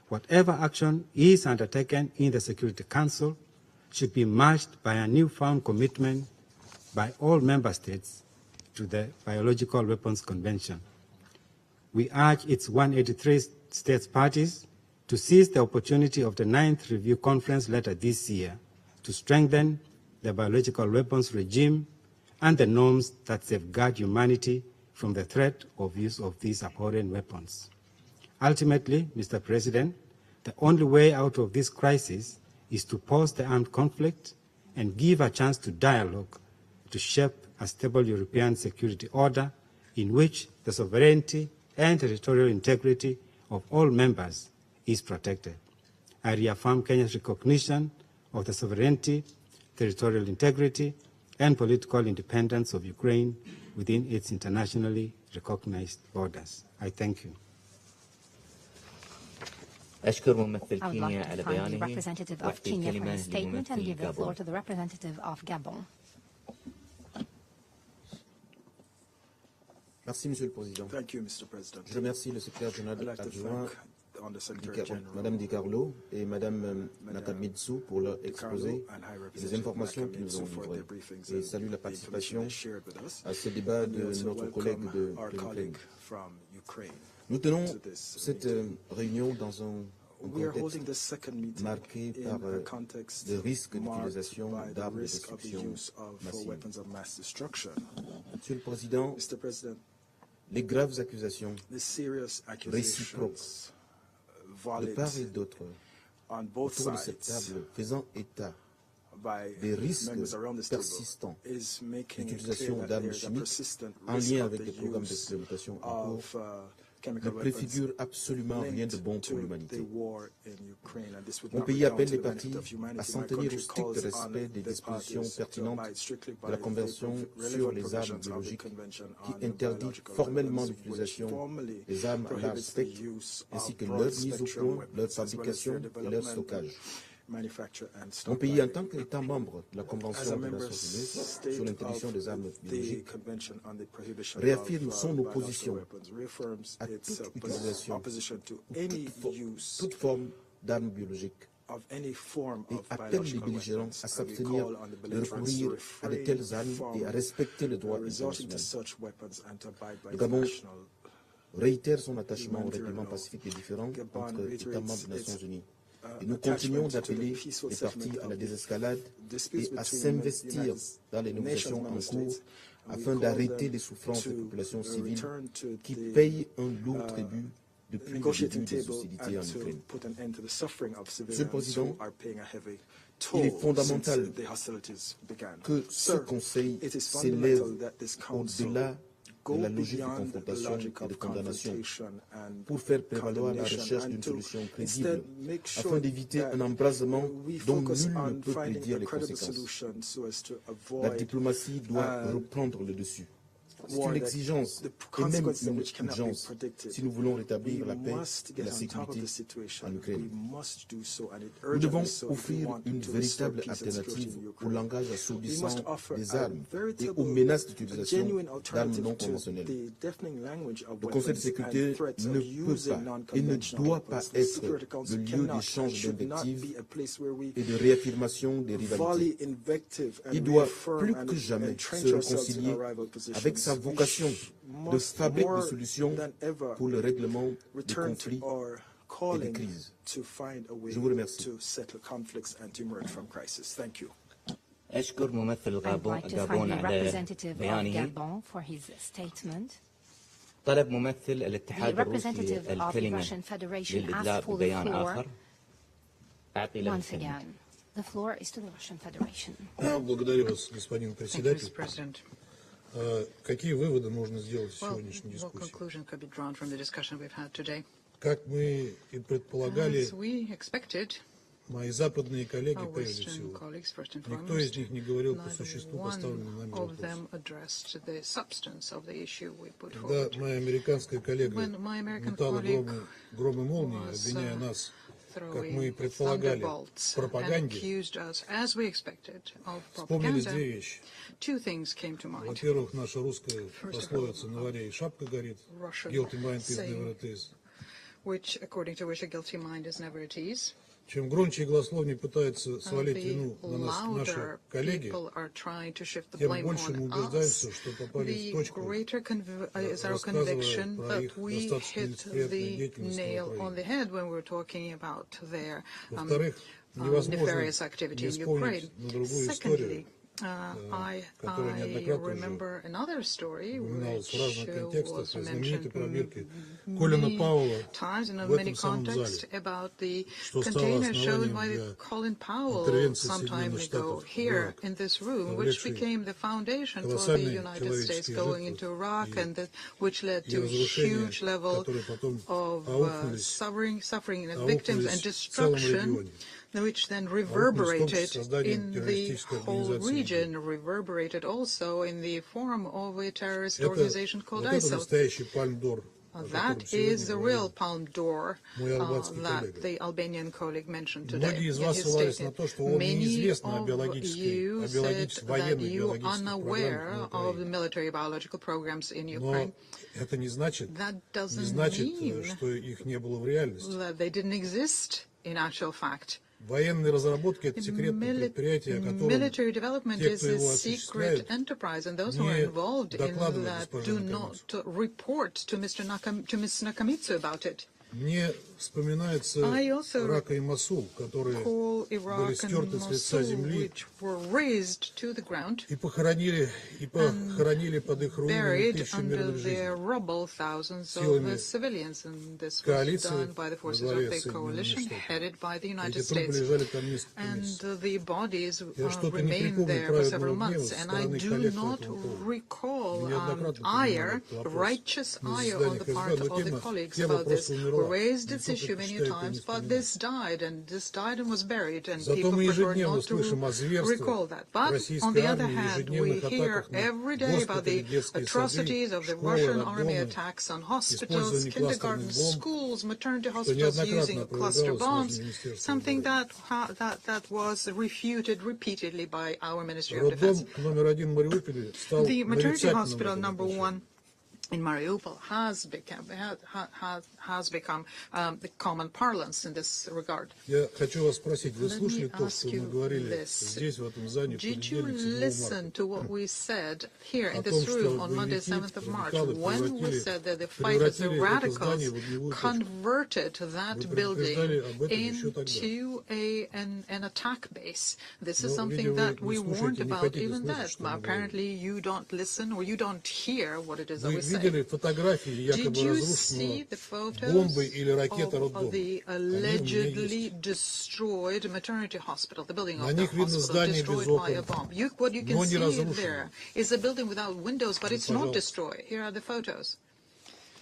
whatever action is undertaken in the Security Council should be matched by a newfound commitment by all member states to the Biological Weapons Convention. We urge its 183 states parties to seize the opportunity of the 9th Review Conference later this year to strengthen the biological weapons regime and the norms that safeguard humanity from the threat of use of these abhorrent weapons. Ultimately, Mr. President, the only way out of this crisis is to pause the armed conflict and give a chance to dialogue to shape a stable European security order in which the sovereignty and territorial integrity of all members is protected. I reaffirm Kenya's recognition of the sovereignty, territorial integrity, and political independence of Ukraine within its internationally recognized borders. I thank you. أشكر ممثل I would كينيا like to على thank the بيانه representative of وأعطي Kenya for الكلمة his statement and لممثل give the floor غابون. to the representative of Gabon. Merci, Monsieur le Président. Thank you, Mr. President. Je remercie le secrétaire général I'd like to adjoint, thank Undersecretary General Madame Di Carlo et Madame Nakamitsu pour leur exposé et les informations qu'ils nous ont livrées. Et salue la participation à ce débat de notre collègue de l'Ukraine. Nous tenons cette réunion dans un contexte marqué par le risque d'utilisation d'armes de destruction massive. Monsieur le Président, les graves accusations réciproques de part et d'autre autour de cette table faisant état des risques persistants d'utilisation d'armes chimiques en lien avec les programmes d'expérimentation en cours ne préfigure absolument rien de bon pour l'humanité. Mon pays appelle les parties à s'en tenir au strict respect des dispositions pertinentes de la Convention sur les armes biologiques qui interdit formellement l'utilisation des armes à large spectre, ainsi que leur mise au point, leur fabrication et leur stockage. Mon pays, en tant qu'État membre de la Convention des Nations Unies sur l'interdiction des armes biologiques, réaffirme son opposition à toute utilisation, toute forme d'armes biologiques et appelle les belligérants à s'abstenir de recourir à de telles armes et à respecter le droit international. Le Gabon réitère son attachement au règlement pacifique et différent entre États membres des Nations Unies. Et nous continuons d'appeler les parties à la désescalade et à s'investir dans les négociations en cours afin d'arrêter les souffrances des populations civiles qui payent un lourd tribut depuis le début des hostilités en Ukraine. Monsieur le Président, il est fondamental que ce Conseil s'élève au-delà de la logique de confrontation et de condamnation pour faire prévaloir la recherche d'une solution crédible afin d'éviter un embrasement dont nul ne peut prédire les conséquences. La diplomatie doit reprendre le dessus. C'est une exigence et même une urgence si nous voulons rétablir la paix et la sécurité en Ukraine. Nous devons offrir une véritable alternative au langage assourdissant des armes et aux menaces d'utilisation d'armes non conventionnelles. Le Conseil de sécurité ne peut pas et ne doit pas être le lieu d'échange d'invectives et de réaffirmation des rivalités. Il doit plus que jamais se réconcilier avec sa vocation de fabrique de solutions pour le règlement des conflits et des crises. Je vous remercie. أشكر ممثل غابون على بيانه. طلب ممثل الاتحاد الروسي الكلمة للإدلاء ببيان آخر. أعطي له الكلمة. The floor is to the Russian Federation. Благодарю вас, господин председатель. Какие выводы можно сделать из сегодняшней дискуссии? Как мы и предполагали, мои западные коллеги, прежде всего, никто из них не говорил по существу поставленного нами вопроса. Когда моя американская коллега метала громы молнии, обвиняя нас, как мы и предполагали, в пропаганде, вспомнились две вещи. Во-первых, наша русская пословица «На варе и шапка горит», «Guilty mind is never at ease». Чем громче и голословнее пытаются свалить вину на нас наши коллеги, тем больше мы убеждаемся, что попали в точку, рассказывая про их достаточно нелицеприятную деятельность на Украине. Во-вторых, невозможно не вспомнить на другую историю, которая неоднократно уже упоминалась в разных контекстах, о знаменитой пробирке Колина Пауэлла в этом самом зале, что стало основанием для интервенции Соединенных Штатов в Ирак, повлекшей колоссальные человеческие жертвы и разрушения, которые потом аукнулись в целом регионе. Which then reverberated in the whole region, reverberated also in the form of a terrorist organization called ISIL. That is the real palm d'or that the Albanian colleague mentioned today. Many of you said that you are unaware of the military biological programs in Ukraine. That doesn't mean that they didn't exist in actual fact. Военные разработки — это секретное предприятие, о котором military development is a secret enterprise, and those who are involved in that do not report to Ms. Nakamitsu about it. Мне вспоминается Ирак и Мосул, которые были стерты с лица земли и похоронили под их руинами тысячи мирных жизней. Силами коалиции эти трупы лежали там несколько месяцев. Я что-то не припомню праведного гнева со стороны коллег по этому поводу. Неоднократно поднимали этот вопрос на заседаниях СБ, но тема просто умерла. Raised this issue many times, but this died and was buried, and Зато people мы prefer ежедневно not to слышим о recall зверствах that. But on российской the other армии, hand, we ежедневных hear атаках на every day about госпитали, the детские atrocities сады, of the школы, Russian army роддомы, attacks on hospitals, использование kindergartens, кластерных бомб, schools, maternity что hospitals using неоднократно cluster опровергалось bombs, нашим Министерством something обороны. that was refuted repeatedly by our Ministry of Defense. Роддом номер 1 в Мариуполе стал The maternity нарицательным hospital в этом number отношении. 1 in Mariupol has become the common parlance in this regard. Я хочу вас спросить, вы слушали то, что мы говорили здесь, в этом зале, в Did you понедельник, 7 listen марта? to what we said here in О this том, room что on Monday, боевики, 7th of March, радикалы when we said that the fighters, the превратили это radicals, здание в огневую точку. converted that Вы building предупреждали об этом еще тогда. into an attack base? This is Но, something видимо, that вы we не warned слушаете, не about хотите even слышать, then. что But мы apparently you don't listen or you don't hear what it is that Вы we say. видели фотографии Did якобы you разрушенного see the photos бомбой или ракетой of роддома? the Они у меня allegedly есть. destroyed maternity hospital, the building На of the них видно hospital здание без destroyed by a окон, bomb? What you can но не see разрушенное. there is a building without windows, but it's not Пожалуйста. destroyed. Here are the photos.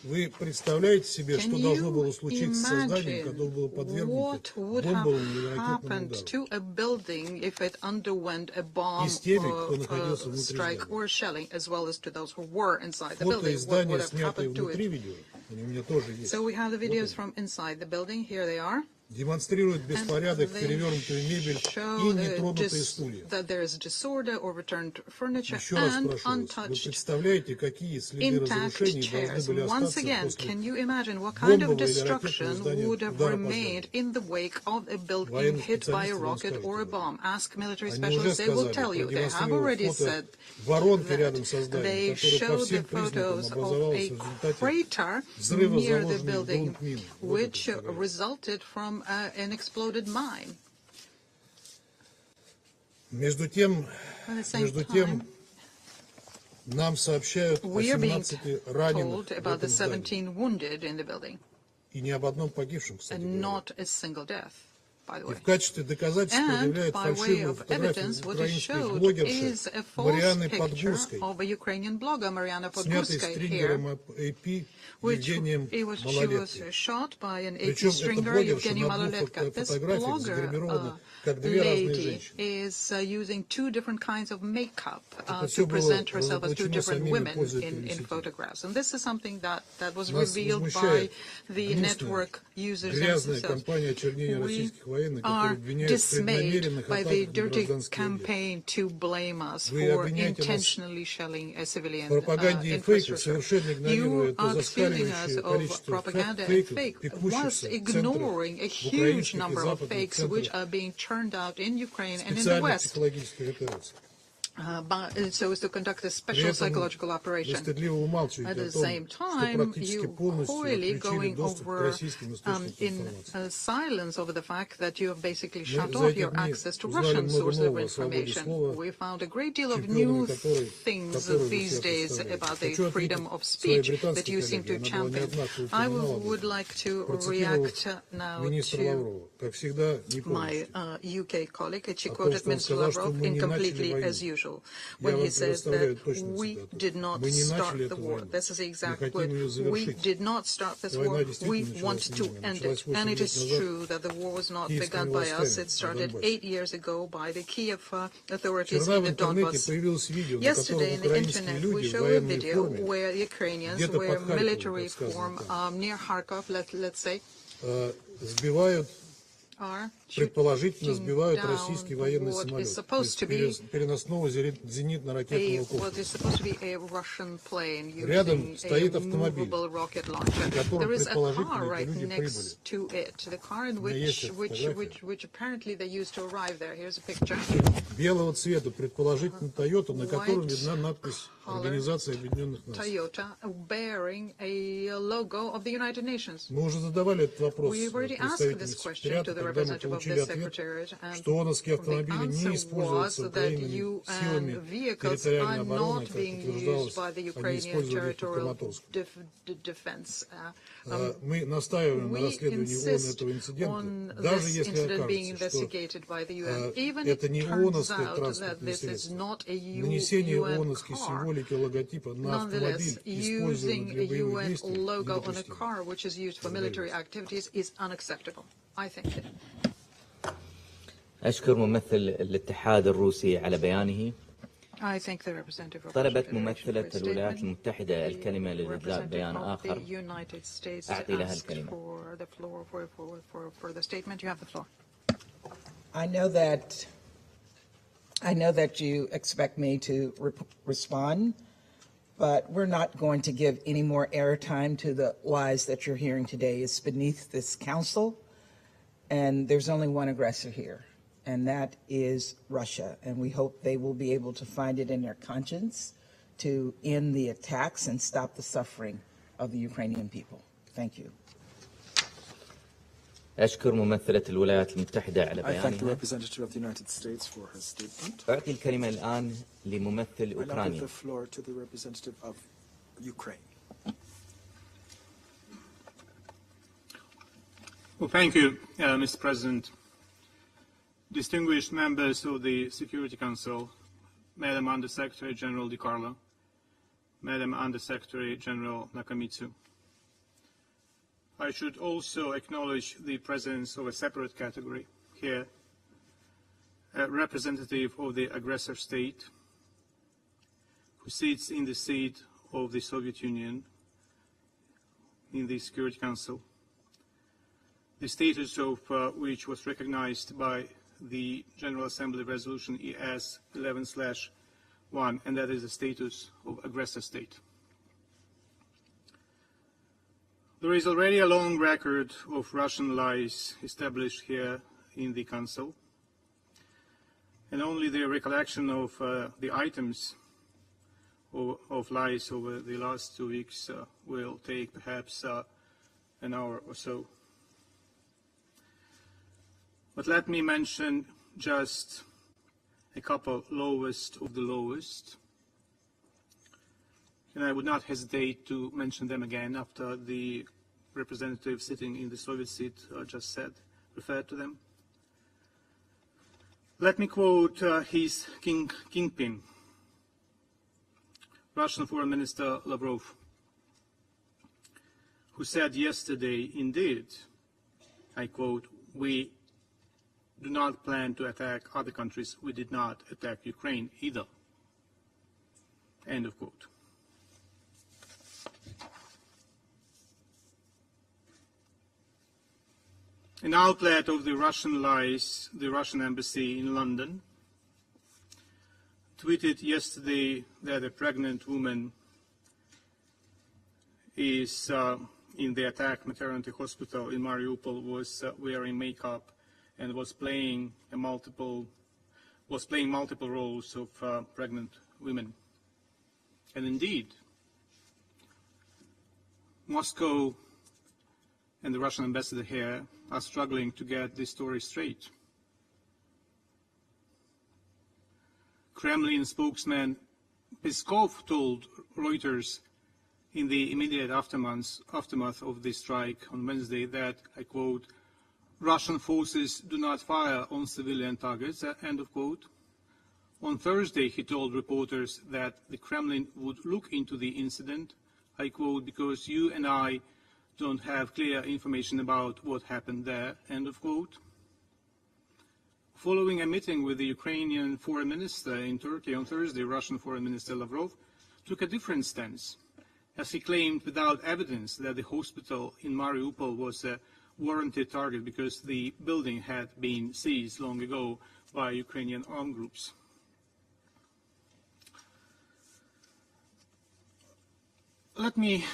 Вы представляете себе, Can что должно было you случиться со зданием, imagine которое было подвергнуто what would have бомбовому или ракетному happened удару? to a building if it underwent a bomb И с теми, кто находился внутри strike здания. or shelling, as well as to those who were inside the Фото building? из What здания, would have снятые happened to внутри it? видео, они у меня тоже есть. So we have the videos from inside the building. Here they are. Демонстрирует беспорядок, they перевернутую мебель и нетронутые стулья. That there is disorder, overturned furniture, Еще раз and прошу вас, вы untouched представляете, какие следы intact разрушений должны chairs. были Once остаться again, после can you imagine what kind of бомбового или destruction ракетного здания, would have удара по remained зданию? in the wake of a building Военные hit by a специалисты вам rocket скажут or a об этом. bomb? Ask military Они уже specialists, they will сказали, tell you. They have продемонстрировав already фото said воронки that рядом со зданием, they которая по showed the всем признакам photos of образовалась a в результате crater взрыва near the заложенных в building, грунт мин. which resulted from an exploded mine. Между тем, At the same time, нам сообщают о we are being 17 раненых told в about the этом здании. 17 wounded in the building, И ни об одном погибшем, кстати and говоря. not a single death, by the И way. в качестве доказательства And предъявляют by way фальшивую of фотографию evidence, what is украинской showed блогерши is a false Марианы picture Подгурской, of a Ukrainian blogger, Mariana снятой Podgurskaya, here, стрингером AP which Евгением she was Малолеткой. shot by an AP Причем эта stringer, блогерша Evgeny на двух Maloletka. This фотографиях загримирована как две разные lady женщины. is using two different kinds of makeup Это to все было present herself as two разоблачено different самими women пользователями in сети. photographs. And this is something that was Нас revealed by возмущает the гнусная, network users грязная themselves. кампания очернения We российских военных, которые are обвиняют в dismayed преднамеренных by the атаках на dirty гражданские объекты. campaign to blame us Вы for обвиняете нас intentionally shelling a civilian в пропаганде и фейках, infrastructure. совершенно You игнорируя то are accusing us зашкаливающее of количество propaganda and фейков, fake, whilst пекущихся в центрах, ignoring a в huge украинских и number of западных fakes which центрах are being churned out in Ukraine and in the специальной West. психологической операции. So as to conduct a При special этом psychological вы operation. стыдливо умалчиваете At о the том, same что time, практически you полностью coyly отключили going доступ к over российским источникам in информации. silence over the fact that you have basically Мы shut за off эти your дни access to узнали Russian много sources of нового о свободе information. слова, We found a great deal of чемпионами new которой things вы these себя days представляете. about the Хочу freedom ответить of своей speech that британской you seem коллеге, to она была champion. неоднократно I упоминала об would этом, like to процитировав react now министра to Лаврова, как всегда, не my полностью. UK colleague. She О том, quoted что он Minister сказал, что Lavrov мы не начали incompletely войну. as usual Я when вам he says предоставляю that точную we цитату. did not Мы не начали start the эту war. войну. This is the Мы exact хотим word. ее We завершить. did not start this Война war. действительно We началась want не to нами. end Началась it. 8 And it лет is назад true that the war was not киевскими begun by us. властями It на started Донбассе. 8 years ago by the Kiev authorities Вчера in в the интернете Donbass. появилось видео, на Yesterday котором in the украинские internet we люди в show a военной video форме where the Ukrainians где-то wear под Харьковом, military как сказано form там, near Kharkov, let's say, сбивают are предположительно сбивают российский военный самолет из переносного зенитно-ракетного комплекса. Рядом стоит автомобиль, в котором предположительно эти люди прибыли. Белого цвета, предположительно Toyota, на котором видна надпись Организации Объединенных Наций. Мы уже задавали этот вопрос представителям секретариата, когда мы получили ответ, что ООНовские автомобили не используются военными силами территориальной обороны, как утверждалось, они использовали их в Краматорске. Мы настаиваем на расследовании ООН этого инцидента, даже если окажется, что это не ООНовское транспортное средство. Нанесение ООНовской символики логотипа на автомобиль, используемый для боевых действий, недопустимо. أشكر ممثل الاتحاد الروسي على بيانه. طلبت ممثلة الولايات المتحدة الكلمة لإدلاء بيان آخر. أعطي لها الكلمة. I know that you expect me to respond, but we're not going to give any more airtime to the lies that you're hearing today. It's beneath this council, and there's only one aggressor here, and that is Russia. And we hope they will be able to find it in their conscience to end the attacks and stop the suffering of the Ukrainian people. Thank you. أشكر ممثلة الولايات المتحدة على بيانها. أعطي الكلمة الآن لممثل أوكرانيا. Well, thank you, Mr. President. Distinguished members of the Security Council, Madam Under-Secretary General DiCarlo, Madam Under-Secretary General Nakamitsu. I should also acknowledge the presence of a separate category here, a representative of the aggressor state who sits in the seat of the Soviet Union in the Security Council, the status of which was recognized by the General Assembly Resolution ES 11/1, and that is the status of aggressor state. There is already a long record of Russian lies established here in the Council, and only the recollection of the items of lies over the last 2 weeks will take perhaps an hour or so. But let me mention just a couple lowest of the lowest. And I would not hesitate to mention them again after the representative sitting in the Soviet seat just referred to them. Let me quote his kingpin, Russian Foreign Minister Lavrov, who said yesterday, indeed, I quote, "We do not plan to attack other countries. We did not attack Ukraine either." End of quote. An outlet of the Russian lies, the Russian embassy in London, tweeted yesterday that a pregnant woman is in the attack maternity hospital in Mariupol, was wearing makeup and was playing multiple roles of pregnant women. And indeed, Moscow and the Russian ambassador here are struggling to get this story straight. Kremlin spokesman Peskov told Reuters in the immediate aftermath of the strike on Wednesday that, I quote, "Russian forces do not fire on civilian targets," end of quote. On Thursday, he told reporters that the Kremlin would look into the incident, I quote, "because you and I don't have clear information about what happened there," end of quote. Following a meeting with the Ukrainian foreign minister in Turkey on Thursday, Russian Foreign Minister Lavrov took a different stance, as he claimed without evidence that the hospital in Mariupol was a warranted target because the building had been seized long ago by Ukrainian armed groups. Let me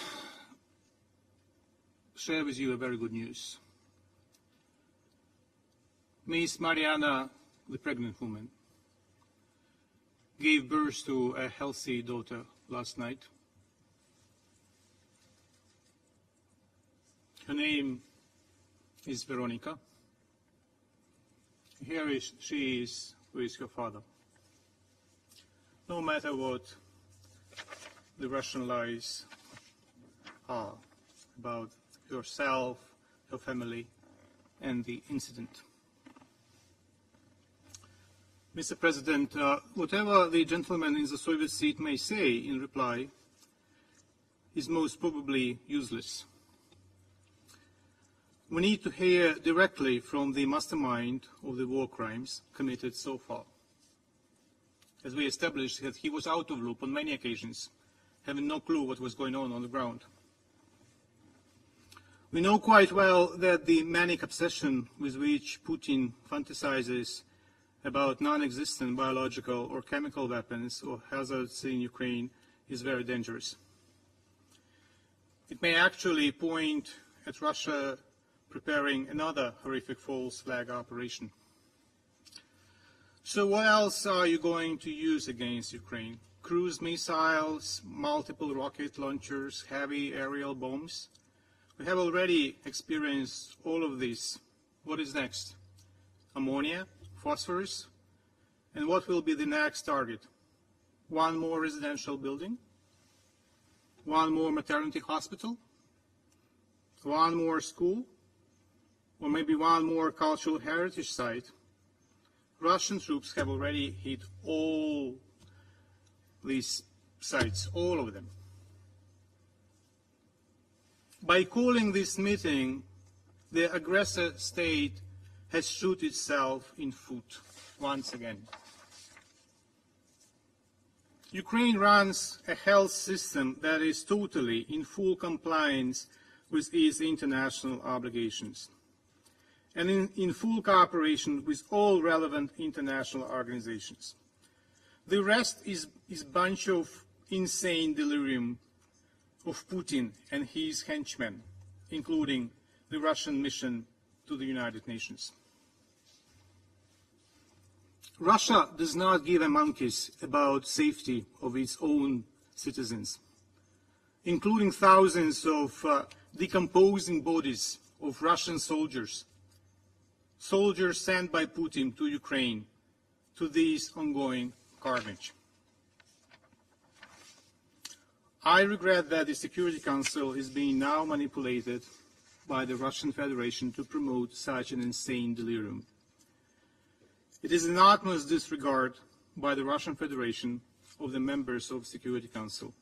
share with you a very good news. Miss Mariana, the pregnant woman, gave birth to a healthy daughter last night. Her name is Veronica. Here she is with her father. No matter what the Russian lies are about herself, her family, and the incident. Mr. President, whatever the gentleman in the Soviet seat may say in reply is most probably useless. We need to hear directly from the mastermind of the war crimes committed so far. As we established that he was out of loop on many occasions, having no clue what was going on the ground. We know quite well that the manic obsession with which Putin fantasizes about non-existent biological or chemical weapons or hazards in Ukraine is very dangerous. It may actually point at Russia preparing another horrific false flag operation. So what else are you going to use against Ukraine? Cruise missiles, multiple rocket launchers, heavy aerial bombs? We have already experienced all of this. What is next? Ammonia? Phosphorus? And what will be the next target? One more residential building? One more maternity hospital? One more school? Or maybe one more cultural heritage site? Russian troops have already hit all these sites, all of them. By calling this meeting, the aggressor state has shot itself in foot once again. Ukraine runs a health system that is totally in full compliance with its international obligations and in full cooperation with all relevant international organizations. The rest is a bunch of insane delirium of Putin and his henchmen, including the Russian mission to the United Nations. Russia does not give a monkeys about safety of its own citizens, including thousands of decomposing bodies of Russian soldiers sent by Putin to Ukraine to this ongoing carnage. I regret that the Security Council is being now manipulated by the Russian Federation to promote such an insane delirium. It is an utmost disregard by the Russian Federation of the members of the Security Council.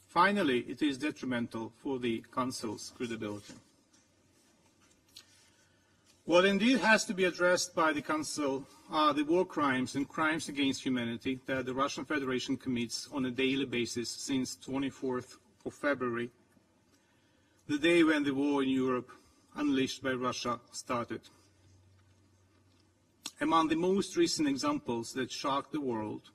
Finally, it is detrimental for the Council's credibility. What indeed has to be addressed by the Council are the war crimes and crimes against humanity that the Russian Federation commits on a daily basis since 24th of February, the day when the war in Europe, unleashed by Russia, started. Among the most recent examples that shocked the world,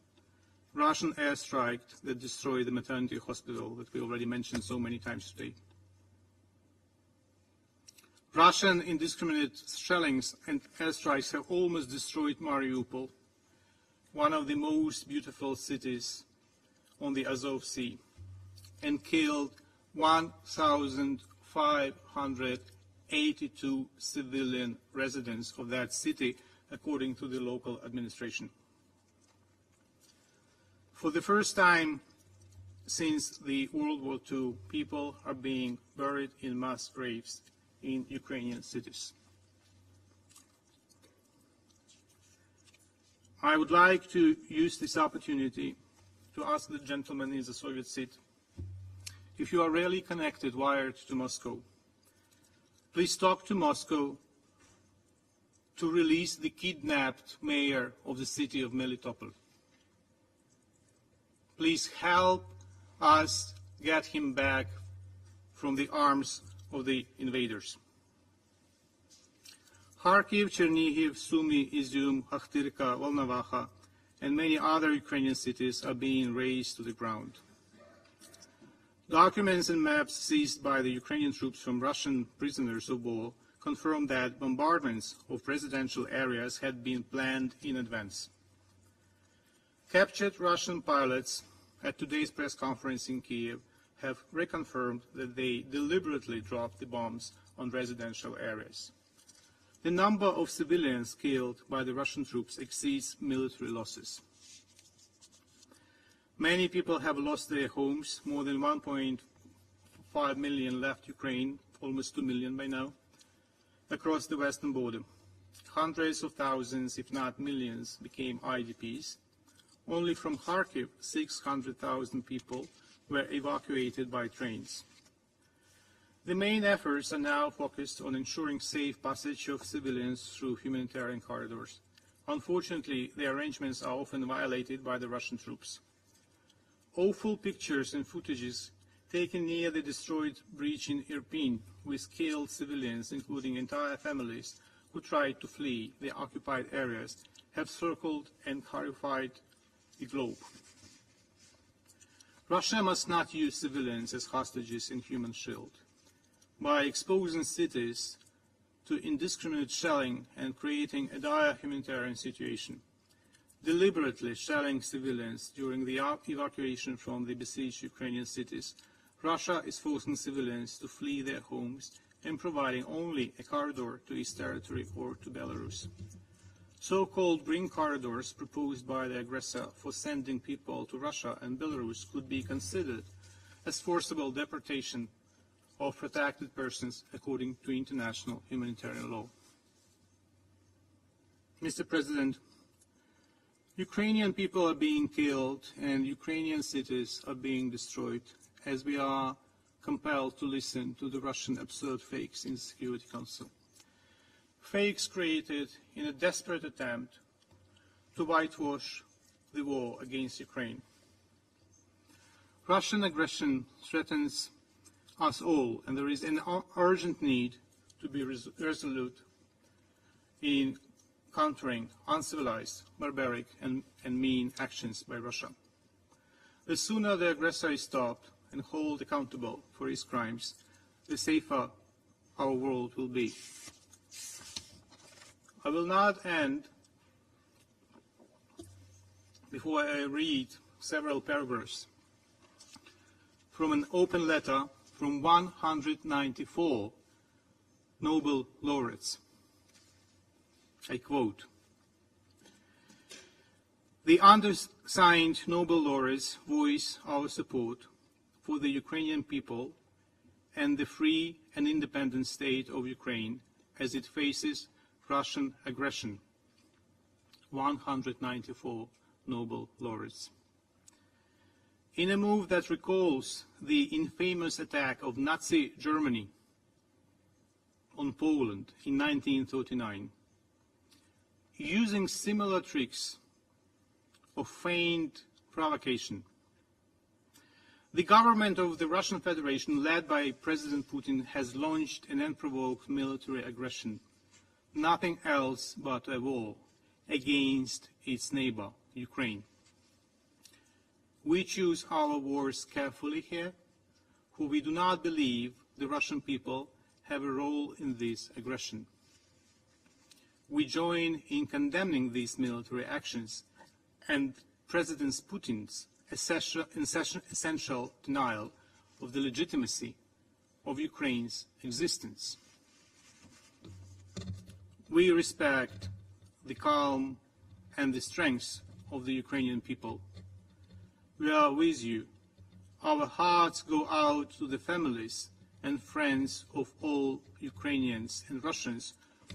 Russian airstrike that destroyed the maternity hospital that we already mentioned so many times today. Russian indiscriminate shellings and airstrikes have almost destroyed Mariupol, one of the most beautiful cities on the Azov Sea, and killed 1,582 civilian residents of that city, according to the local administration. For the first time since the World War II, people are being buried in mass graves in Ukrainian cities. I would like to use this opportunity to ask the gentleman in the Soviet seat, if you are really connected, wired to Moscow, please talk to Moscow to release the kidnapped mayor of the city of Melitopol. Please help us get him back from the arms of the invaders. Kharkiv, Chernihiv, Sumy, Izium, Akhtirka, Volnovakha, and many other Ukrainian cities are being razed to the ground. Documents and maps seized by the Ukrainian troops from Russian prisoners of war confirm that bombardments of residential areas had been planned in advance. Captured Russian pilots at today's press conference in Kiev have reconfirmed that they deliberately dropped the bombs on residential areas. The number of civilians killed by the Russian troops exceeds military losses. Many people have lost their homes. More than 1.5 million left Ukraine, almost 2 million by now, across the western border. Hundreds of thousands, if not millions, became IDPs. Only from Kharkiv, 600,000 people were evacuated by trains. The main efforts are now focused on ensuring safe passage of civilians through humanitarian corridors. Unfortunately, the arrangements are often violated by the Russian troops. Awful pictures and footages taken near the destroyed bridge in Irpin with killed civilians, including entire families who tried to flee the occupied areas, have circled and horrified the globe. Russia must not use civilians as hostages in human shield. By exposing cities to indiscriminate shelling and creating a dire humanitarian situation, deliberately shelling civilians during the evacuation from the besieged Ukrainian cities, Russia is forcing civilians to flee their homes and providing only a corridor to East Territory or to Belarus. So-called green corridors proposed by the aggressor for sending people to Russia and Belarus could be considered as forcible deportation of protected persons according to international humanitarian law. Mr. President, Ukrainian people are being killed and Ukrainian cities are being destroyed as we are compelled to listen to the Russian absurd fakes in the Security Council. Fakes created in a desperate attempt to whitewash the war against Ukraine. Russian aggression threatens us all, and there is an urgent need to be resolute in countering uncivilized, barbaric, and mean actions by Russia. The sooner the aggressor is stopped and held accountable for his crimes, the safer our world will be. I will not end before I read several paragraphs from an open letter from 194 Nobel laureates. I quote, "The undersigned Nobel laureates voice our support for the Ukrainian people and the free and independent state of Ukraine as it faces Russian aggression." 194 Nobel laureates. In a move that recalls the infamous attack of Nazi Germany on Poland in 1939, using similar tricks of feigned provocation, the government of the Russian Federation, led by President Putin, has launched an unprovoked military aggression, nothing else but a war against its neighbor, Ukraine. We choose our wars carefully here, for we do not believe the Russian people have a role in this aggression. We join in condemning these military actions and President Putin's essential denial of the legitimacy of Ukraine's existence. We respect the calm and the strength of the Ukrainian people. We are with you. Our hearts go out to the families and friends of all Ukrainians and Russians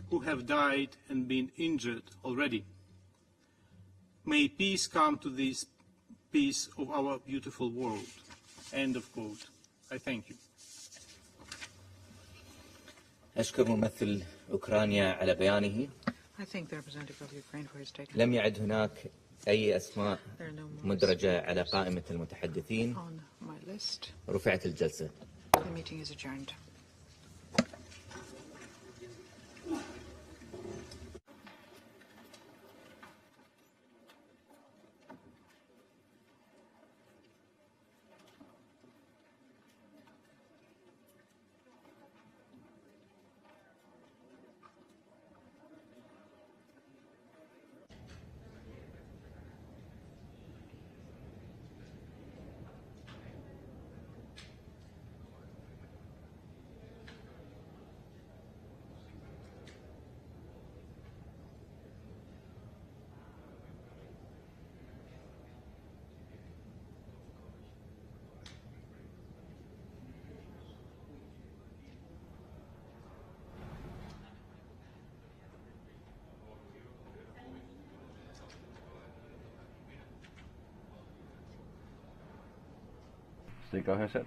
who have died and been injured already. May peace come to this piece of our beautiful world. End of quote. I thank you. أشكر ممثل أوكرانيا على بيانه. I thank the representative of Ukraine for his statement. لم يعد هناك أي أسماء مدرجة على قائمة المتحدثين. On my list. رفعت الجلسة. The meeting is adjourned. Please go ahead, sir.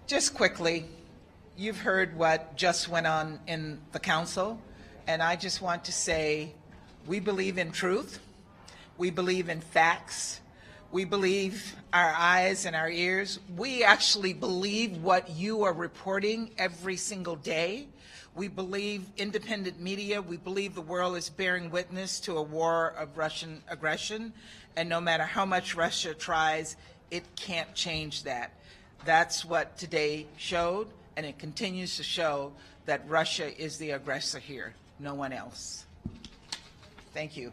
Just quickly, you've heard what just went on in the Council, and I just want to say we believe in truth, we believe in facts, we believe our eyes and our ears. We actually believe what you are reporting every single day. We believe independent media. We believe the world is bearing witness to a war of Russian aggression, and no matter how much Russia tries, it can't change that. That's what today showed, and it continues to show that Russia is the aggressor here, no one else. Thank you.